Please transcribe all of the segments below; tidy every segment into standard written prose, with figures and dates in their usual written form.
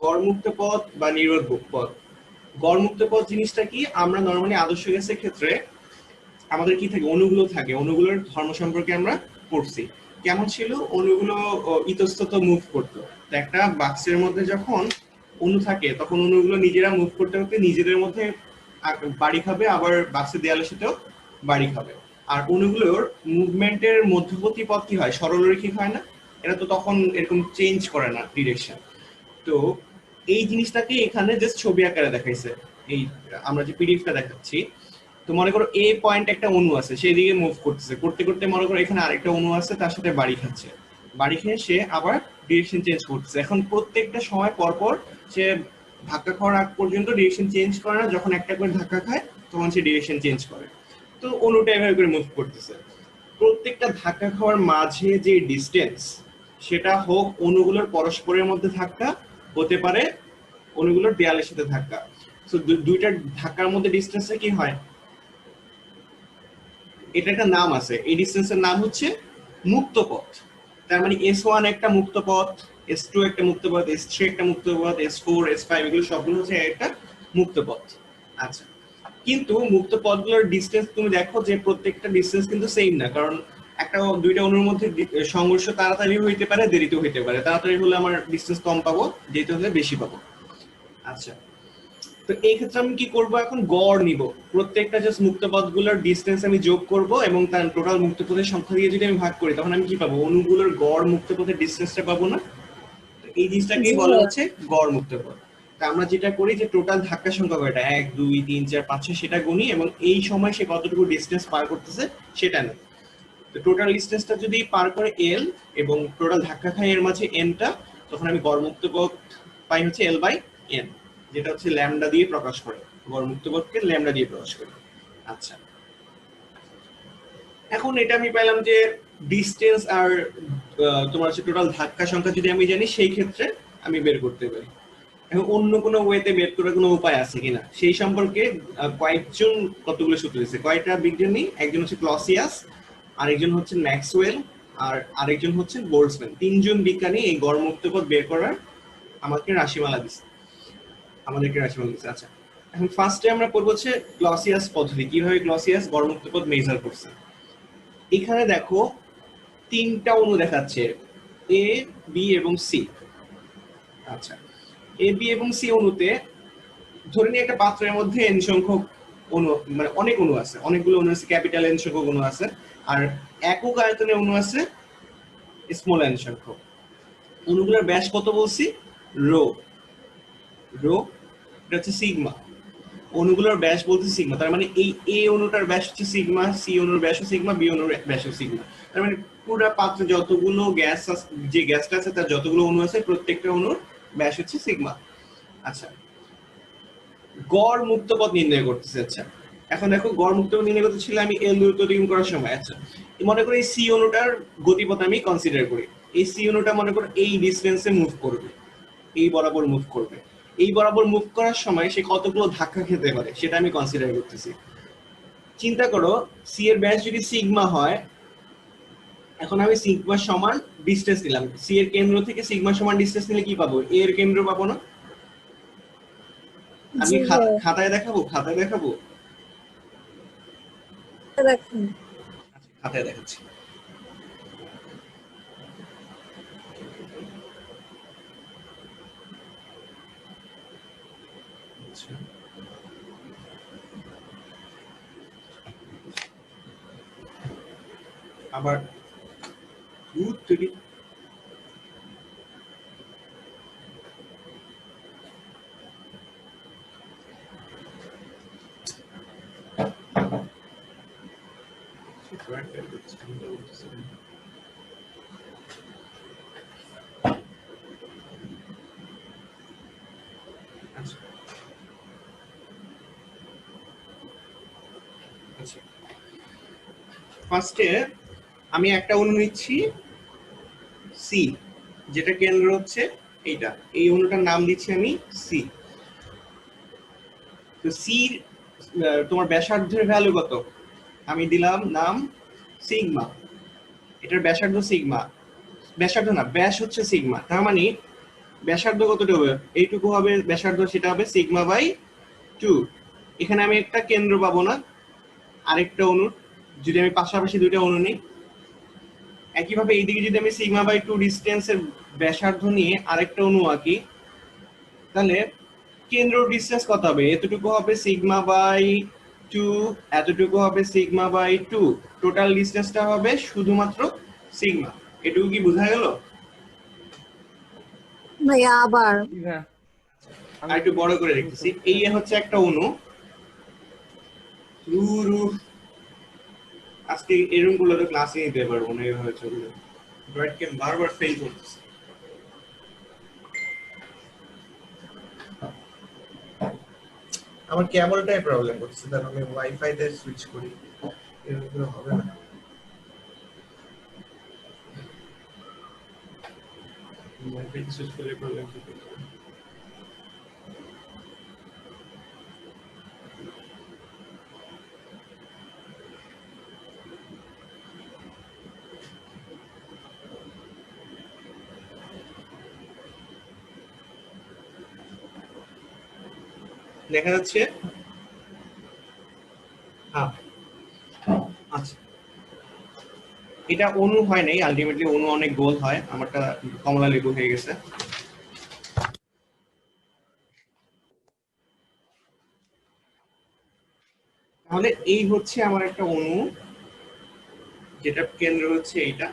গড়মুক্ত পথ বা নিরোধ পথ। গড়মুক্ত পথ জিনিসটা কি, আমরা নরমালি আদর্শ গ্যাসের ক্ষেত্রে আমাদের কি থাকে, অণুগুলো থাকে, অণুগুলোর ধর্ম সম্পর্কে আমরা পড়ছি। কেমন ছিল, অণুগুলো ইতস্তত মুভ করতো। তো একটা বাক্সের মধ্যে যখন অণু থাকে তখন অণুগুলো নিজেরা মুভ করতে করতে নিজেদের মধ্যে বাড়ি খাবে, আবার বাক্সের দেয়ালের সাথেও বাড়ি খাবে। আর অণুগুলোর মুভমেন্টের মধ্যবর্তী পথ কি হয়, সরলরৈখিক হয় না? এটা তো তখন এরকম চেঞ্জ করে না ডিরেকশন। তো এই জিনিসটাকে এখানে জাস্ট ছবি আকারে দেখাইছে। এই আমরা যে পিডিএফটা দেখাচ্ছি, তো মনে করো এ পয়েন্ট একটা অণু আছে, সেই দিকে মুভ করতেছে, করতে করতে মনে করো এখানে আরেকটা অণু আছে, তার সাথে বাড়ি খাচ্ছে, বাড়ি খেয়ে সে আবার ডিরেকশন চেঞ্জ করতেছে। এখন প্রত্যেকটা সময় পর পর সে ধাক্কা খাওয়ার আগ পর্যন্ত ডিরেকশন চেঞ্জ করে না, যখন একটা করে ধাক্কা খায় তখন সে ডিরেকশন চেঞ্জ করে। তো অণুটা এভাবে করে মুভ করতেছে। প্রত্যেকটা ধাক্কা খাওয়ার মাঝে যে ডিস্টেন্স, সেটা হোক অণুগুলোর পরস্পরের মধ্যে ধাক্কা, হতে পারে অণুগুলোর দেয়ালের সাথে ধাক্কা। তো দুইটা ধাক্কার মধ্যে ডিস্টেন্সে কি হয়, এটা একটা নাম আছে, এই ডিস্টেন্সের নাম হচ্ছে মুক্ত পথ। তার মানে S1 একটা মুক্ত পথ, S2 একটা মুক্ত পথ, S3 একটা মুক্ত পথ, S4 S5 এগুলো সবগুলো হচ্ছে একটা মুক্ত পথ। আচ্ছা, কিন্তু মুক্ত পথগুলোর ডিস্টেন্স তুমি দেখো যে প্রত্যেকটা ডিস্টেন্স কিন্তু সেম না, কারণ একটা দুইটা অণুর মধ্যে সংঘর্ষ তাড়াতাড়ি হইতে পারে, দেরিতে হইতে পারে। তাড়াতাড়ি হলে আমার ডিস্টেন্স কম পাবো, দেরিতে হলে বেশি পাবো। আচ্ছা, তো এই ক্ষেত্রে আমি কি করব, এখন গড় নিব, প্রত্যেকটা জাস্ট মুক্তপথগুলোর ডিসটেন্স আমি যোগ করব এবং তার টোটাল মুক্তপথের সংখ্যা দিয়ে যদি আমি ভাগ করি, তখন আমি কি পাবো, অণুগুলোর গড় মুক্তপথের ডিসটেন্সটা পাবো না? তো এই জিনিসটাকেই বলা হচ্ছে গড় মুক্তপথ। তা আমরা যেটা করি যে টোটাল ধাক্কা সংখ্যা কয়টা, 1 2 3 4 5 6 সেটা গুনি এবং এই সময় সে কতটুকু ডিসটেন্স পার করতেছে সেটা নেই। তো টোটাল ডিসটেন্সটা যদি পার করে l এবং টোটাল ধাক্কা খায় এর মাঝে n টা, তখন আমি গড় মুক্তপথ পাই হচ্ছে l/n, যেটা হচ্ছে ল্যামডা দিয়ে প্রকাশ করে, গড় মুক্তপথকে ল্যামডা দিয়ে প্রকাশ করে। আচ্ছা, এখন এটা আমি পাইলাম যে ডিসটেন্স আর তোমার হচ্ছে টোটাল ধাক্কা সংখ্যা যদি আমি জানি, সেই ক্ষেত্রে আমি বের করতে পারি। এখন অন্য কোনো ওয়েতে বের করার কোনো উপায় আছে কিনা সেই সম্পর্কে কয়েকজন কতগুলো সূত্র দিয়েছে, কয়েকটা বিজ্ঞানী, একজন হচ্ছে ক্লসিয়াস, আরেকজন হচ্ছে ম্যাক্সওয়েল, আর আরেকজন হচ্ছে বোল্টজম্যান। তিনজন বিজ্ঞানী এই গড় মুক্তপথ বের করার আমাদেরকে রাশিমালা দিচ্ছে। আচ্ছা, এখন ফার্স্টে আমরা পড়বো হচ্ছে ক্লসিয়াস পদ্ধতি, কিভাবে ক্লসিয়াস গড় মুক্তপথ মেজার করছে। এখানে দেখো তিনটা অণু দেখাচ্ছে, এ বি এবং সি। আচ্ছা, এ বি এবং সি অণুতে ধরে নিয়ে একটা পাত্রের মধ্যে n সংখ্যক অণু, মানে অনেক অণু আছে, অনেকগুলো অণু আছে, ক্যাপিটাল n সংখ্যক অণু আছে, আর একক আয়তনে অণু আছে স্মল n সংখ্যক। অণুগুলোর ব্যাস কত বলছি, রো, এটা হচ্ছে সিগমা। অণুগুলোর ব্যাস বলতে সিগমা, তার মানে এই এ অণুটার ব্যাস হচ্ছে সিগমা, সি অণুর ব্যাসও সিগমা, বি অণুর ব্যাসও সিগমা। তার মানে পুরো পাত্রে যতগুলো গ্যাস আছে, যে গ্যাসটা আছে তার যতগুলো অণু আছে, প্রত্যেকটা অণুর ব্যাস হচ্ছে সিগমা। আচ্ছা, গড় মুক্তপথ নির্ণয় করতেছে। আচ্ছা, এখন দেখো গড় মুক্তপথ নির্ণয় করতে ছিল আমি এল দ্রুত দ্বিগুণ করার সময়। আচ্ছা, মনে করি এই সি অণুটার গতিপথ আমি কনসিডার করি। এই সি অণুটা মনে করো এই ডিসটেন্সে মুভ করবে, এই বরাবর মুভ করবে। এই বরাবর মুভ করার সময় সে কতগুলো ধাক্কা খেতে পারে সেটা আমি কনসিডার করতেছি। চিন্তা করো সি এর ব্যাস যদি সিগমা হয়, এখন আমি সিগমা সমান ডিসটেন্স নিলাম, সি এর কেন্দ্র থেকে সিগমা সমান ডিসটেন্স নিলে কি পাবো, এ এর কেন্দ্র পাবো না? আমি খাতায় দেখাবো, খাতায় দেখাবো, খাতায় দেখাচ্ছি। আবার ফার্স্টে আমি একটা অণু নিচ্ছি সি, যেটা কেন্দ্র হচ্ছে এইটা, এই অণুটার নাম দিচ্ছি আমি সি। তো সি তোমার ব্যাসার্ধের ভ্যালু কত, আমি দিলাম নাম সিগমা, এটার ব্যাসার্ধ সিগমা, ব্যাসার্ধ না ব্যাস হচ্ছে সিগমা। তার মানে ব্যাসার্ধ কতটুকু হবে? এইটুকু হবে ব্যাসার্ধ, সেটা হবে সিগমা বাই 2। এখানে আমি একটা কেন্দ্র পাবো না আরেকটা অণুর, যদি আমি পাশাপাশি দুইটা অণু নিই। একইভাবে এইদিকে যদি আমি সিগমা বাই 2 ডিস্টেন্সের ব্যাসার্ধ নিয়ে আরেকটা অণু আঁকি, তাহলে কেন্দ্র ডিসটেন্স কত হবে? এতটুকু হবে সিগমা বাই 2, এতটুকু হবে সিগমা বাই 2, টোটাল ডিসটেন্সটা হবে শুধুমাত্র সিগমা। এটুকু কি বোঝা গেল? ভাইয়া আবার আর একটু বড় করে রেখেছি। এই হচ্ছে একটা অণু। আজকে এরকম গুলো তো ক্লাসে নিতে পারবো না, এইভাবে চলবে। ব্রাইট কেন বারবার ফেল করতেছে। আমার কেবলটাই প্রবলেম করছে, তার আমি ওয়াইফাই তে সুইচ করি, এরকম হবে না। ওয়াইফাই তে সুইচ করলে প্রবলেম হবে। দেখা যাচ্ছে? হ্যাঁ, আচ্ছা। এটা অণু হয় নাই, আলটিমেটলি অণু অনেক গোল হয়, আমারটা কমলা লেবু হয়ে গেছে। তাহলে এই হচ্ছে আমার একটা অণু, যেটা কেন্দ্র হচ্ছে এইটা।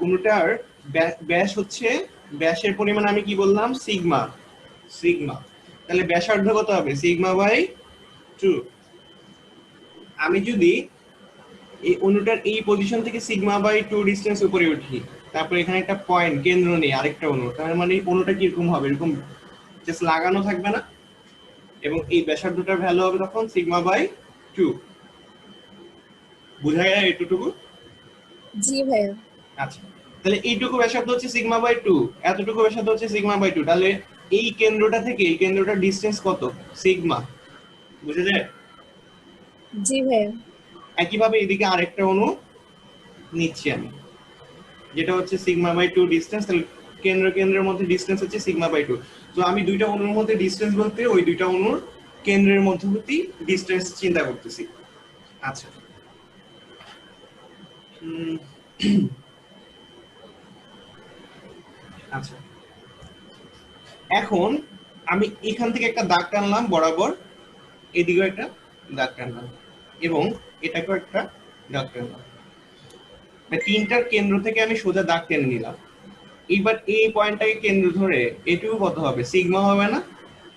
অণুটার ব্যাস হচ্ছে, ব্যাসের পরিমাণ আমি কি বললাম? সিগমা। সিগমা, তাহলে ব্যাসার্ধ কত হবে? Sigma by 2। আমি যদি এই অণুটার এই পজিশন থেকে সিগমা বাই 2 ডিসটেন্স উপরে উঠি, তারপর এখানে একটা পয়েন্ট কেন্দ্র নেই আরেকটা অণু, তার মানে অণুটা কিরকম হবে? এরকম জাস্ট লাগানো থাকবে না, এবং এই ব্যাসার্ধটার ভ্যালু হবে তখন সিগমা বাই 2। বুঝা যায় এটুকু? জি ভাইয়া। আচ্ছা, তাহলে এইটুকু ব্যাসার্ধ হচ্ছে সিগমা বাই 2, এতটুকু ব্যাসার্ধ হচ্ছে সিগমা বাই 2, তাহলে এই কেন্দ্রটা থেকে এই কেন্দ্রটার ডিসটেন্স কত? সিগমা। বুঝা যায়? জি ভাইয়া। একইভাবে এদিকে আরেকটা অণু নিচ্ছি আমি, যেটা হচ্ছে সিগমা বাই 2 ডিসটেন্স, তাহলে কেন্দ্র কেন্দ্রের মধ্যে ডিসটেন্স হচ্ছে সিগমা বাই 2। তো আমি দুইটা অণুর মধ্যে ডিসটেন্স বলতে ওই দুইটা অণুর কেন্দ্রের মধ্যবর্তী ডিসটেন্স চিন্তা করতেছি। আচ্ছা, আচ্ছা, এখন আমি এখান থেকে একটা দাগ টানলাম বরাবর, এদিকেও একটা দাগ টানলাম, এবং এটাকেও একটা দাগ টানলাম। তিনটার কেন্দ্র থেকে আমি সোজা দাগ টেনে নিলাম। এইবার এই পয়েন্টটাকে কেন্দ্র ধরে এটুকু কত হবে? সিগমা হবে না?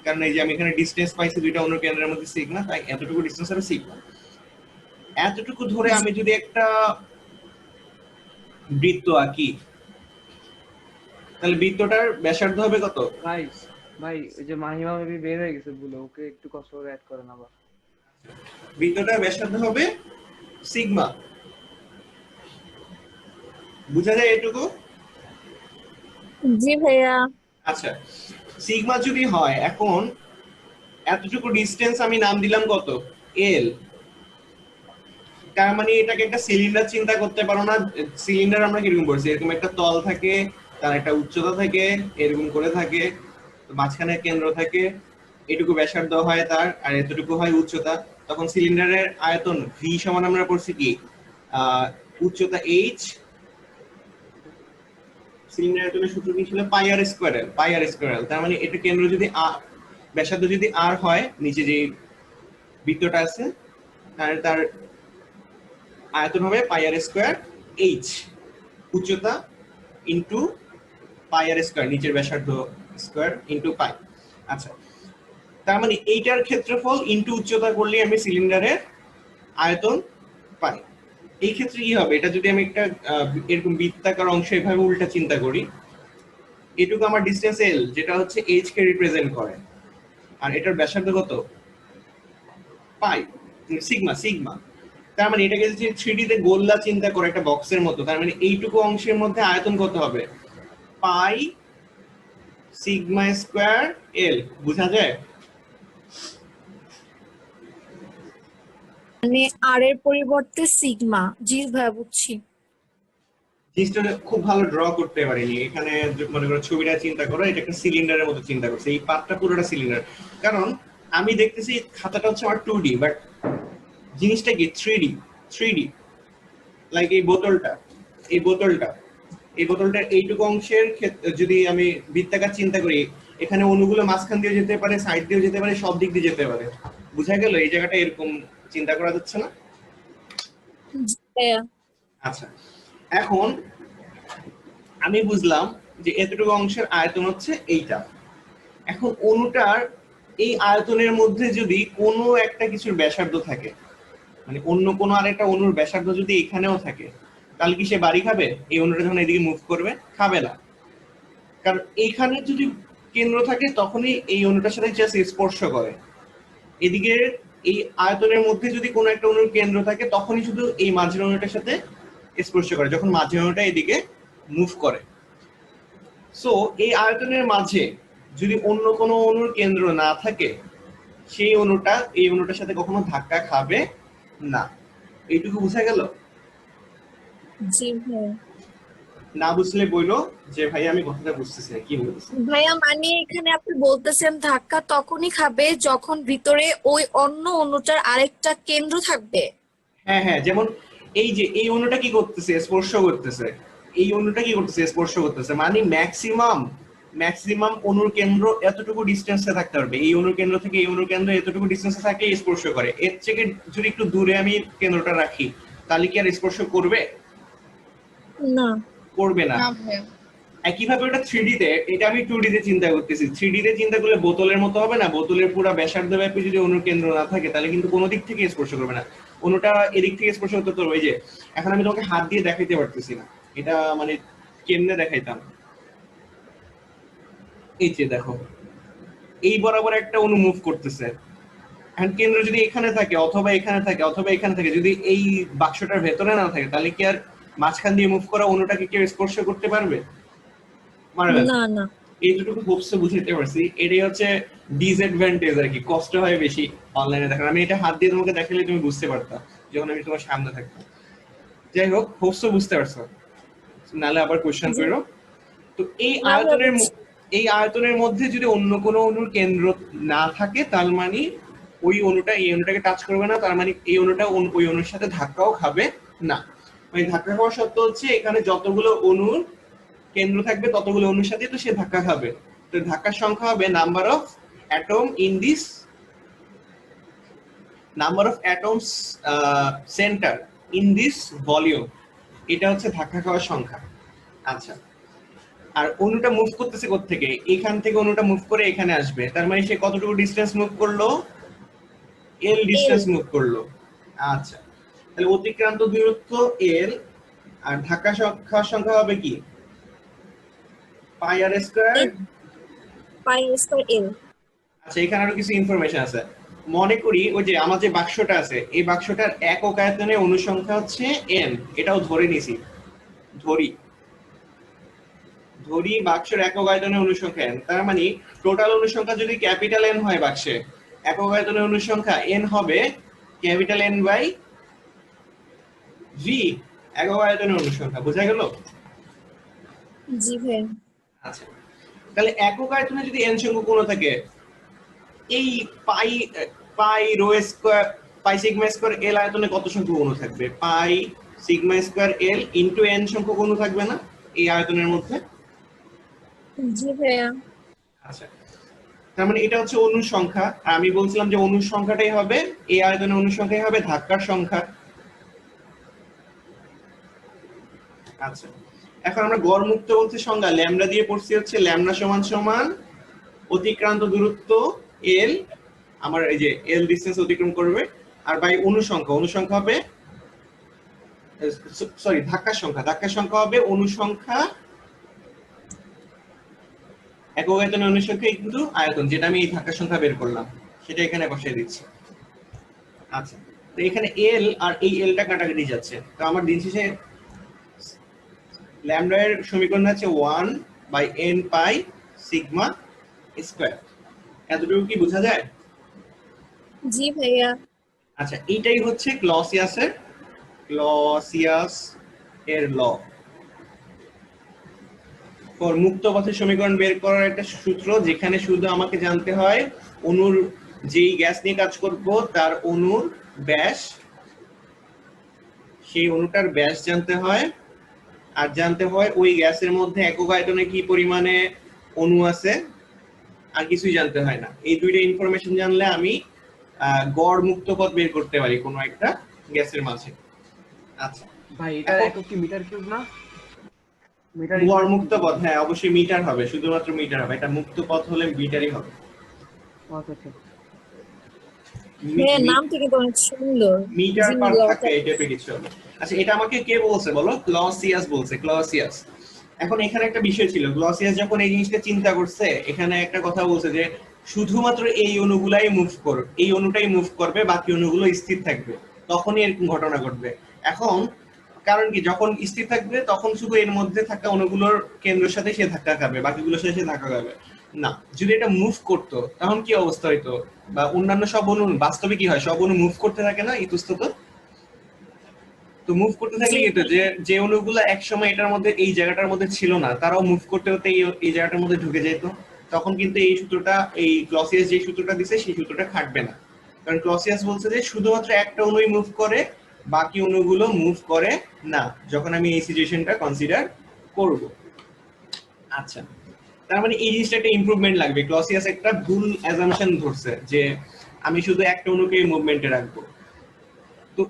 কারণ এই যে আমি এখানে ডিসটেন্স পাইছি দুইটা অন্য কেন্দ্রের মধ্যে সিগমা, তাই এতটুকু ডিসটেন্স হবে সিগমা। এতটুকু ধরে আমি যদি একটা বৃত্ত আঁকি, তাহলে বৃত্তটার ব্যাসার্ধ হবে কত? ভাই ভাই ওই যে মাহিমা বেবি বের হয়ে গেছে বলে ওকে একটু কষ্ট করে অ্যাড করেন আবার। বৃত্তটার ব্যাসার্ধ হবে সিগমা। বুঝা যায় এটুকু? জি ভাইয়া। আচ্ছা, সিগমা যদি হয়, এখন এতটুকু ডিসটেন্স আমি নাম দিলাম কত? এল। তার মানে এটাকে একটা সিলিন্ডার চিন্তা করতে পারো না? সিলিন্ডার আমরা কিরকম করছি, এরকম একটা তল থাকে, তার একটা উচ্চতা থাকে, এরকম করে থাকে, মাঝখানে কেন্দ্র থাকে, এটুকু ব্যাসার্ধ হয় তার, আর এতটুকু হয় উচ্চতা। তখন সিলিন্ডারের আয়তন ভি সমান আমরা পড়ছি কি, উচ্চতা এইচ, সিলিন্ডার আয়তনের সূত্র কি ছিল? পাই আর স্কয়ার এল। পাই আর স্কয়ার এল, তার মানে এটা কেন্দ্র যদি ব্যাসার্ধ যদি আর হয়, নিচে যে বৃত্তটা আছে, তাহলে তার আয়তন হবে পাই আর স্কয়ার এইচ, উচ্চতা ইনটু পাই আর স্কয়ার, নিচের ব্যাসার্ধ স্কয়ার ইনটু পাই। আচ্ছা, তার মানে এইটার ক্ষেত্রফল ইনটু উচ্চতা করলে আমি সিলিন্ডারের আয়তন পাই। এই ক্ষেত্রে কি হবে? এটা যদি আমি একটা এরকম বৃত্তাকার অংশ এভাবে উল্টা চিন্তা করি, এটুকু আমার ডিসটেন্স এল, যেটা হচ্ছে এইচ কে রিপ্রেজেন্ট করে, আর এটার ব্যাসার্ধ কত? পাই, সিগমা। সিগমা, তার মানে এটাকে যদি 3D তে গোল্লা চিন্তা করে একটা বক্সের মতো, তার মানে এইটুকু অংশের মধ্যে আয়তন কত হবে? পাই সিগমা স্কয়ার এল। বুঝা যায়? মানে আর এর পরিবর্তে সিগমা। জি ভাইয়া বুঝছি। জিনিসটা খুব ভালো ড্র করতে পারিনি এখানে। মনে করো ছবিটা চিন্তা করো, এটা একটা সিলিন্ডারের মতো চিন্তা করছে, এই পার্টটা পুরোটা সিলিন্ডার। কারণ আমি দেখতেছি খাতাটা হচ্ছে আমার 2D, বাট জিনিসটা কি 3D। 3D লাইক এই বোতলটার এইটুকু অংশের ক্ষেত্রে যদি আমি বৃত্তাকার চিন্তা করি, এখানে অণুগুলো মাঝখান দিয়ে যেতে পারে, সাইড দিয়েও যেতে পারে, সব দিক দিয়ে যেতে পারে। বুঝা গেল এই জায়গাটা এরকম চিন্তা করা যাচ্ছে না? জি ভাইয়া। আচ্ছা, এখন আমি বুঝলাম যে এতটুকু অংশের আয়তন হচ্ছে এইটা। এখন অণুটার এই আয়তনের মধ্যে যদি কোনো একটা কিছুর ব্যাসার্ধ থাকে, মানে অন্য কোনো আরেকটা অণুর ব্যাসার্ধ যদি এখানেও থাকে, তাহলে কি সে বাড়ি খাবে? এই অণুটা যখন এদিকে মুভ করবে, খাবে না। কারণ এইখানে যদি কেন্দ্র থাকে তখনই এই অণুটার সাথে জাস্ট স্পর্শ করে। এদিকে এই আয়তনের মধ্যে যদি কোনো একটা অণুর কেন্দ্র থাকে তখনই শুধু এই মাঝের অণুটার সাথে স্পর্শ করে, যখন মাঝের অণুটা এদিকে মুভ করে। সো এই আয়তনের মাঝে যদি অন্য কোনো অণুর কেন্দ্র না থাকে, সেই অণুটা এই অণুটার সাথে কখনো ধাক্কা খাবে না। এইটুকু বোঝা গেল? জি ভাইয়া। না বুঝলে বইলো যে ভাই আমি কথাটা বুঝতেছি না, কি বলতেছি। ভাইয়া মানে এখানে আপনি বলতেছেন ধাক্কা তখনই খাবে যখন ভিতরে ওই অন্য অণুটার আরেকটা কেন্দ্র থাকবে। হ্যাঁ হ্যাঁ, যেমন এই যে এই অণুটা কি করতেছে? স্পর্শ করতেছে। এই অণুটা কি করতেছে? স্পর্শ করতেছে, মানে ম্যাক্সিমাম অণুর কেন্দ্র এতটুকু ডিস্টেন্সে থাকতে পারবে। এই অণুর কেন্দ্র থেকে এই অণুর কেন্দ্র এতটুকু ডিস্টেন্সে থাকে, স্পর্শ করে। এর থেকে যদি একটু দূরে আমি কেন্দ্রটা রাখি, তাহলে কি আর স্পর্শ করবে? না। করবে না। না ভাইয়া। একইভাবে ওটা 3D তে, এটা আমি 2D তে চিন্তা করতেছি। 3D তে চিন্তা করলে বোতলের মতো হবে না? বোতলের পুরো ব্যাসার্ধ ব্যাপী যদি অণুর কেন্দ্র না থাকে, তাহলে কিন্তু কোনো দিক থেকে স্পর্শ করবে না। অণুটা এদিক থেকে স্পর্শ করতে পারবে। এই যে এখন আমি তোমাকে হাত দিয়ে দেখাইতে পারতেছি না, এটা মানে কেমনে দেখাইতাম? এই যে দেখো, এই বরাবর একটা অণু মুভ করতেছে। এখন কেন্দ্র যদি এখানে থাকে অথবা এখানে থাকে অথবা এখানে থাকে, যদি এই বাক্সটার ভেতরে না থাকে, তাহলে কি আর মাঝখান দিয়ে মুভ করা অণুটাকে কেউ স্পর্শ করতে পারবে? পারবে না। না না। এইটুকু হোপসে বুঝাইতে পারছি। এটাই হচ্ছে ডিসঅ্যাডভান্টেজ আর কি, কষ্ট হয় বেশি অনলাইনে দেখার। আমি এটা হাত দিয়ে তোমাকে দেখালে তুমি বুঝতে পারতা যখন আমি তোমার সামনে থাকতাম। যাই হোক, হোপসে বুঝতে পারছো, নাহলে আবার কোশ্চেন জি। করো। তো এই না ভাইয়া আয়তনের বুঝছি। এই আয়তনের মধ্যে যদি অন্য কোনো অণুর কেন্দ্র না থাকে, তার মানে ওই অণুটা এই অণুটাকে টাচ করবে না, তার মানে এই অণুটা ওই অণুর সাথে ধাক্কাও খাবে না। মানে ধাক্কা খাওয়ার শর্ত হচ্ছে এখানে যতগুলো অণুর কেন্দ্র থাকবে ততগুলো অণুর সাথে তো সে ধাক্কা খাবে। তো ধাক্কার সংখ্যা হবে number of atoms centre in this volume. এটা হচ্ছে ধাক্কা খাওয়ার সংখ্যা। আচ্ছা, আর অণুটা মুভ করতেছে কোত্থেকে? এখান থেকে অণুটা মুভ করে এখানে আসবে, তার মানে সে কতটুকু ডিসটেন্স মুভ করলো? এল এল। ডিসটেন্স মুভ করলো। আচ্ছা, তাহলে অতিক্রান্ত দূরত্ব এল, আর ধাক্কা খাওয়ার সংখ্যা হবে কি? পাই আর স্কয়ার। পাই স্কয়ার এল। আচ্ছা, এখানে আরো কিছু ইনফরমেশন আছে। মনে করি ওই যে আমার যে বাক্সটা আছে, এই বাক্সটার একক আয়তনে অনুসংখ্যা হচ্ছে n, এটাও ধরে নিছি। ধরি ধরি বাক্সের একক আয়তনে অনুসংখ্যা n, তার মানে টোটাল অনুসংখ্যা যদি ক্যাপিটাল n হয় বাক্সে, একক আয়তনে অনুসংখ্যা n হবে ক্যাপিটাল N বাই v, একক আয়তনের অনুসংখ্যা। বোঝা গেল? জি ভাইয়া। আচ্ছা, তাহলে একক আয়তনে যদি n সংখ্যক অণু থাকে, এই pi pi rho square pi sigma square L আয়তনে কত সংখ্যক অণু থাকবে? Pi sigma square L into n সংখ্যক অণু থাকবে না এই আয়তনের মধ্যে? জি ভাইয়া। আচ্ছা, তার মানে এটা হচ্ছে অণুর সংখ্যা। আর আমি বলছিলাম যে অণুর সংখ্যাটাই হবে, এই আয়তনের অণুর সংখ্যাই হবে ধাক্কার সংখ্যা। আচ্ছা, এখন আমরা গড় মুক্ত বলতে সংজ্ঞা ল্যামডা দিয়ে পড়ছি হচ্ছে ল্যামডা সমান সমান অতিক্রান্ত দূরত্ব এল, আমার এই যে এল ডিসটেন্স অতিক্রম করবে, আর বাই অনুসংখ্যা হবে, সরি ধাক্কার সংখ্যা হবে অনুসংখ্যা একক আয়তনের অনুসংখ্যা কিন্তু আয়তন, যেটা আমি এই ধাক্কার সংখ্যা বের করলাম সেটা এখানে বসাই দিচ্ছি। আচ্ছা, তো এখানে এল আর এই এলটা কাটাকাটি যাচ্ছে, তো আমার দিন শেষে ল্যামডা এর সমীকরণ আছে 1 by n pi sigma square. এতটুকু কি বোঝা যায়? জি ভাইয়া। আচ্ছা, এইটাই হচ্ছে ক্লসিয়াস এর ল। মুক্ত পথের সমীকরণ বের করার একটা সূত্র, যেখানে শুধু আমাকে জানতে হয় অণুর, যেই গ্যাস নিয়ে কাজ করব তার অণুর ব্যাস, সেই অণুটার ব্যাস জানতে হয়, আর জানতে হয় ওই গ্যাসের মধ্যে একক আয়তনে কি পরিমাণে অণু আছে, আর কিছুই জানতে হয় না। এই দুইটা ইনফরমেশন জানলে আমি গড় মুক্ত পথ বের করতে পারি কোনো একটা গ্যাসের মাঝে। আচ্ছা ভাই এটা একক কি মিটার কিউব না? মিটার গড় মুক্ত পথ, হ্যাঁ অবশ্যই মিটার হবে, শুধুমাত্র মিটার হবে, এটা মুক্ত পথ হলে মিটারই হবে। আচ্ছা হ্যাঁ, নাম থেকে তো অনেক সুন্দর। মিটার পার জিংলাও থাকে এই টাইপের কিছু হবে। আচ্ছা এটা আমাকে কে বলছে বলো? ক্লসিয়াস বলছে, ক্লসিয়াস। এখন এখানে একটা বিষয় ছিল, ক্লসিয়াস যখন এই জিনিসটা চিন্তা করছে, এখানে একটা কথা বলছে যে শুধুমাত্র এই অণুগুলাই মুভ করবে, এই অণুটাই মুভ করবে, বাকি অণুগুলো স্থির থাকবে, তখনই এরকম ঘটনা ঘটবে। এখন কারণ কি, যখন স্থির থাকবে তখন শুধু এর মধ্যে থাকা অণুগুলোর কেন্দ্রের সাথে সে ধাক্কা খাবে, বাকিগুলোর সাথে সে ধাক্কা খাবে না। যদি এটা মুভ করতো তখন কি অবস্থা হইতো, বা অন্যান্য সব অণু, বাস্তবে কি হয়, সব অণু মুভ করতে থাকে না ইতস্তত, তো মুভ করতে থাকলে কি হতো, যে যে অণুগুলো একসময় এটার মধ্যে, এই জায়গাটার মধ্যে ছিল না, তারাও মুভ করতে হতে এই জায়গাটার মধ্যে ঢুকে যেত। তখন কিন্তু এই সূত্রটা, এই ক্লসিয়াস যে সূত্রটা দিছে সেই সূত্রটা খাটবে না, কারণ ক্লসিয়াস বলছে যে শুধুমাত্র একটা অণুই মুভ করে, বাকি অণুগুলো মুভ করে না, যখন আমি এই সিচুয়েশনটা কনসিডার করব। আচ্ছা, তার মানে এই জিনিসটা একটা ইমপ্রুভমেন্ট লাগবে। ক্লসিয়াস একটা ভুল অ্যাজাম্পশন ধরছে যে আমি শুধু একটা অণুকে মুভমেন্টে রাখবো। তো